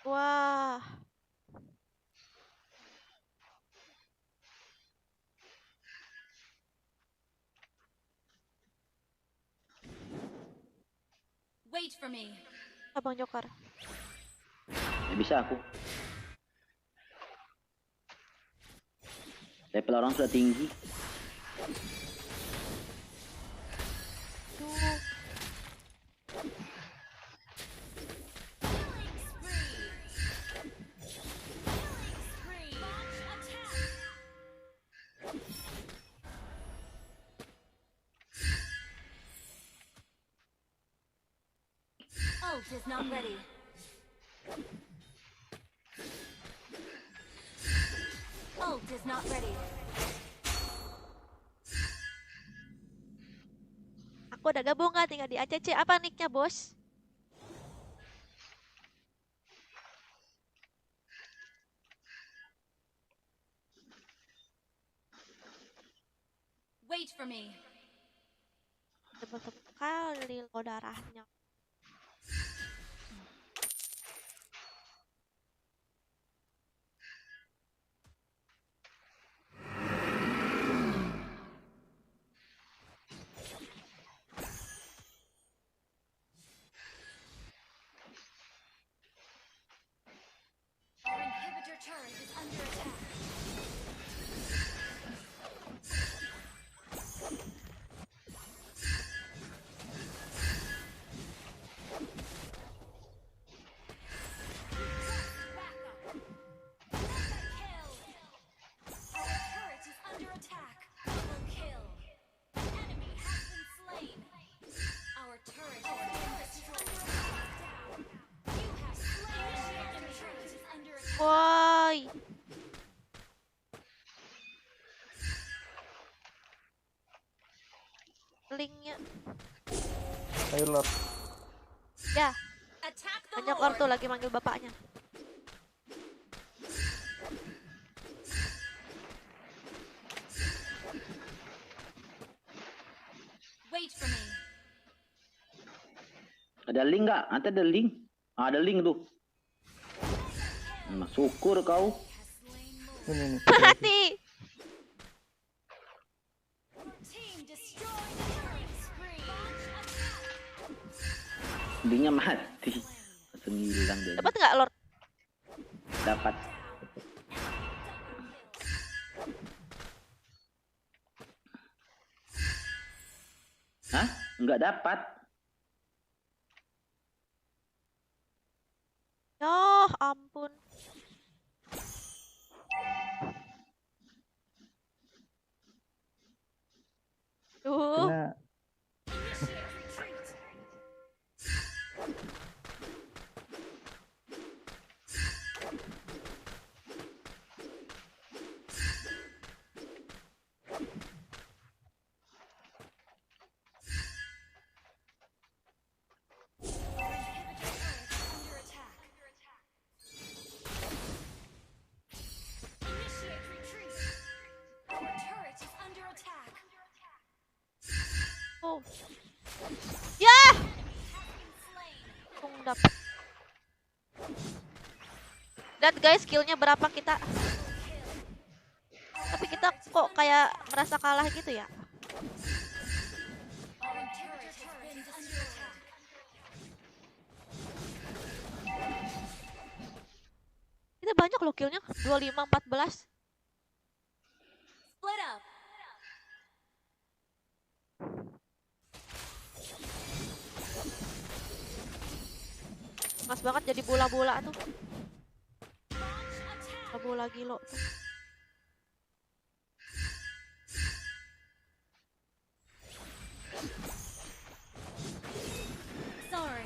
Wah. Wait for me. Abang Jokar. Ya, bisa aku. Level orang sudah tinggi. Duh. Ult is not ready. Ult is not ready. Aku udah gabung nggak tinggal di ACC. Apa nicknya bos? for me. Tebel-tebel kali lo darahnya. Our inhibitor turret is under attack. Woi. Linknya. Ayo Lord. Ya. Banyak orang tuh lagi manggil bapaknya. Wait for me. Ada link nggak? Nanti ada link. Ada link tuh. Nah, syukur kau. Ini. Mati. Linknya mati. Langsung hilang deh. Dapat nggak Lord? Dapat. Hah? Nggak dapat. Oh, ampun. Kena. Oh. Ya. Dapat. Lihat guys, skillnya berapa kita. Tapi kita kok kayak merasa kalah gitu ya. Kita banyak loh killnya, 25, 14. Split up. Mas banget jadi bola-bola tuh. Bola gilo tuh. Sorry.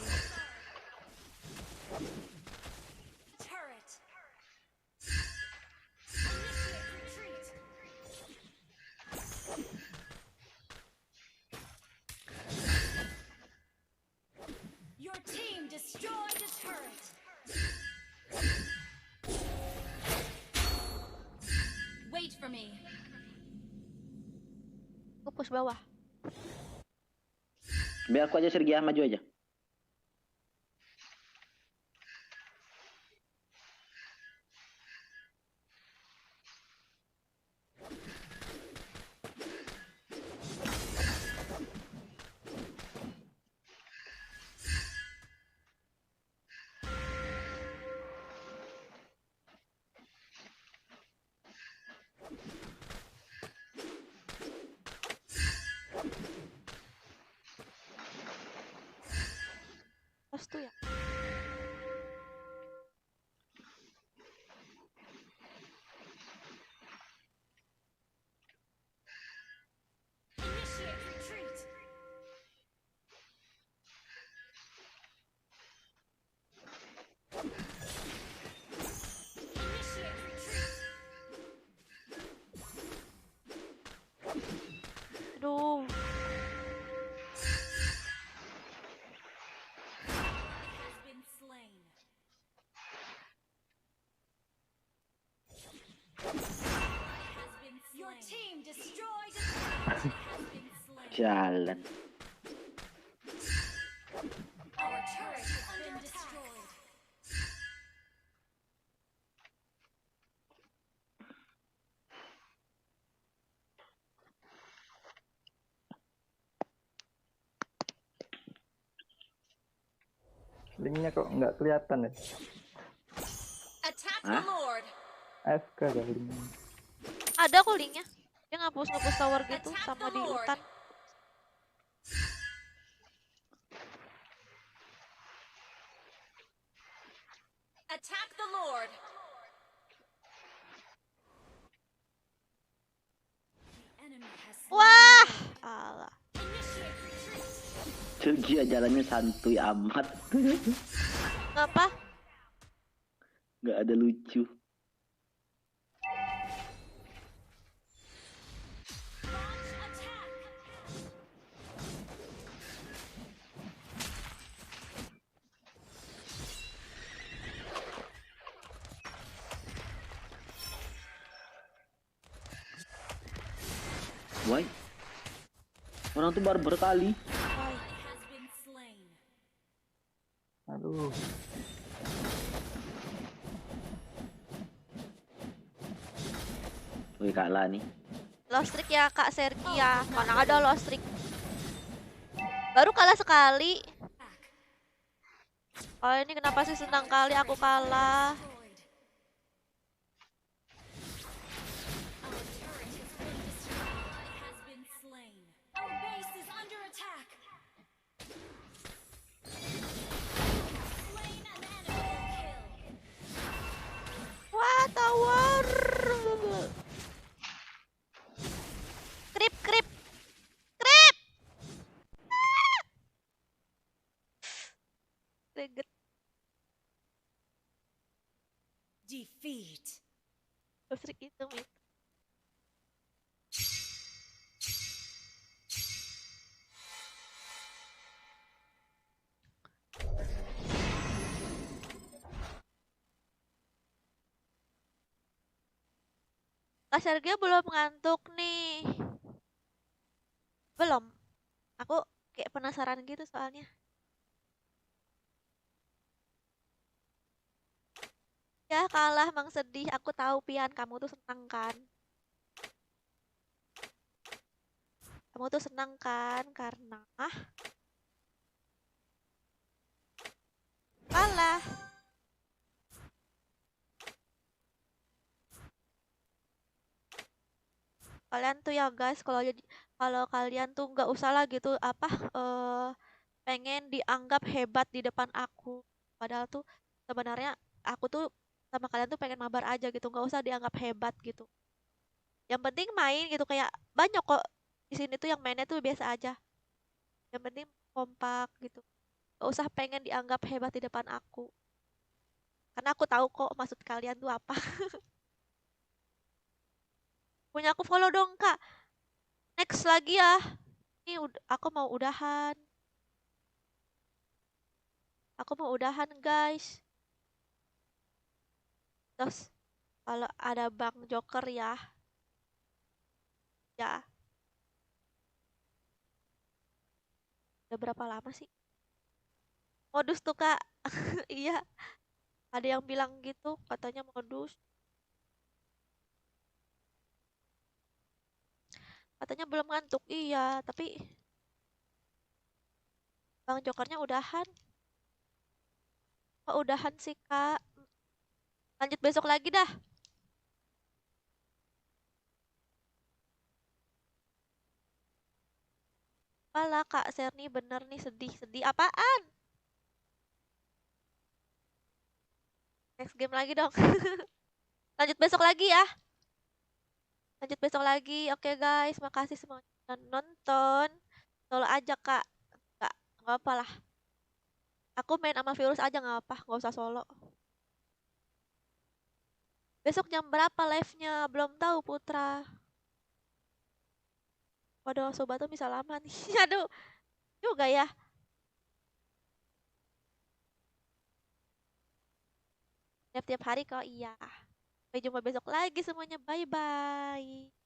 Turret. Initiate retreat. Your team destroyed a turret. Wait for me. Aku push bawah. Biar aku aja Sergia maju aja. Pas tuh ya. Initiate retreat. Initiate retreat. Aduh. Has been slain. Has been slain. Your team destroyed a turret. Jalan. Our turret has been destroyed. Linknya kok nggak kelihatan ya? Attack the Lord. AFK gak linknya? Ada kok linknya. Dia ngapus tower gitu sama di hutan. Attack the Lord. The enemy has Wah, alah. Dia jalannya santuy amat. Ngapa? Nggak ada lucu. Why? Orang tuh barbar kali. Aduh. Wih kalah nih. Lost streak ya Kak Sergi ya. Mana ada lost streak. Baru kalah sekali. Oh ini kenapa sih senang kali aku kalah. Wah, tower. Krip, krip. Krip. Greget. Defeat. Listrik itu. Kak Sergio belum ngantuk nih. Belum. Aku kayak penasaran gitu soalnya. Ya kalah emang sedih. Aku tahu Pian kamu tuh senang kan. Kamu tuh senang kan karena kalah. Kalian tuh ya guys, kalau kalian tuh nggak usah lah gitu apa pengen dianggap hebat di depan aku. Padahal tuh sebenarnya aku tuh sama kalian tuh pengen mabar aja gitu, nggak usah dianggap hebat gitu. Yang penting main gitu, kayak banyak kok di sini tuh yang mainnya tuh biasa aja. Yang penting kompak gitu. Gak usah pengen dianggap hebat di depan aku. Karena aku tahu kok maksud kalian tuh apa. Punya aku follow dong Kak. Next lagi ya. Ini aku mau udahan. Aku mau udahan guys. Terus kalau ada Bang Joker ya. Ya. Udah berapa lama sih? Modus tuh Kak. Iya. Ada yang bilang gitu, katanya modus. Katanya belum ngantuk. Iya, tapi Bang Jokernya udahan. Kok udahan sih, Kak? Lanjut besok lagi dah. Alah, Kak Serni bener nih sedih-sedih. Apaan? Next game lagi dong. Lanjut besok lagi ya. Lanjut besok lagi. Oke guys, makasih semuanya udah nonton. Solo aja, Kak. Nggak apa lah. Aku main sama virus aja nggak apa, nggak usah solo. Besok jam berapa live-nya? Belum tahu Putra. Waduh, sobat tuh bisa lama nih. Aduh, juga ya. Tiap-tiap hari kok iya. Sampai jumpa besok lagi semuanya. Bye-bye.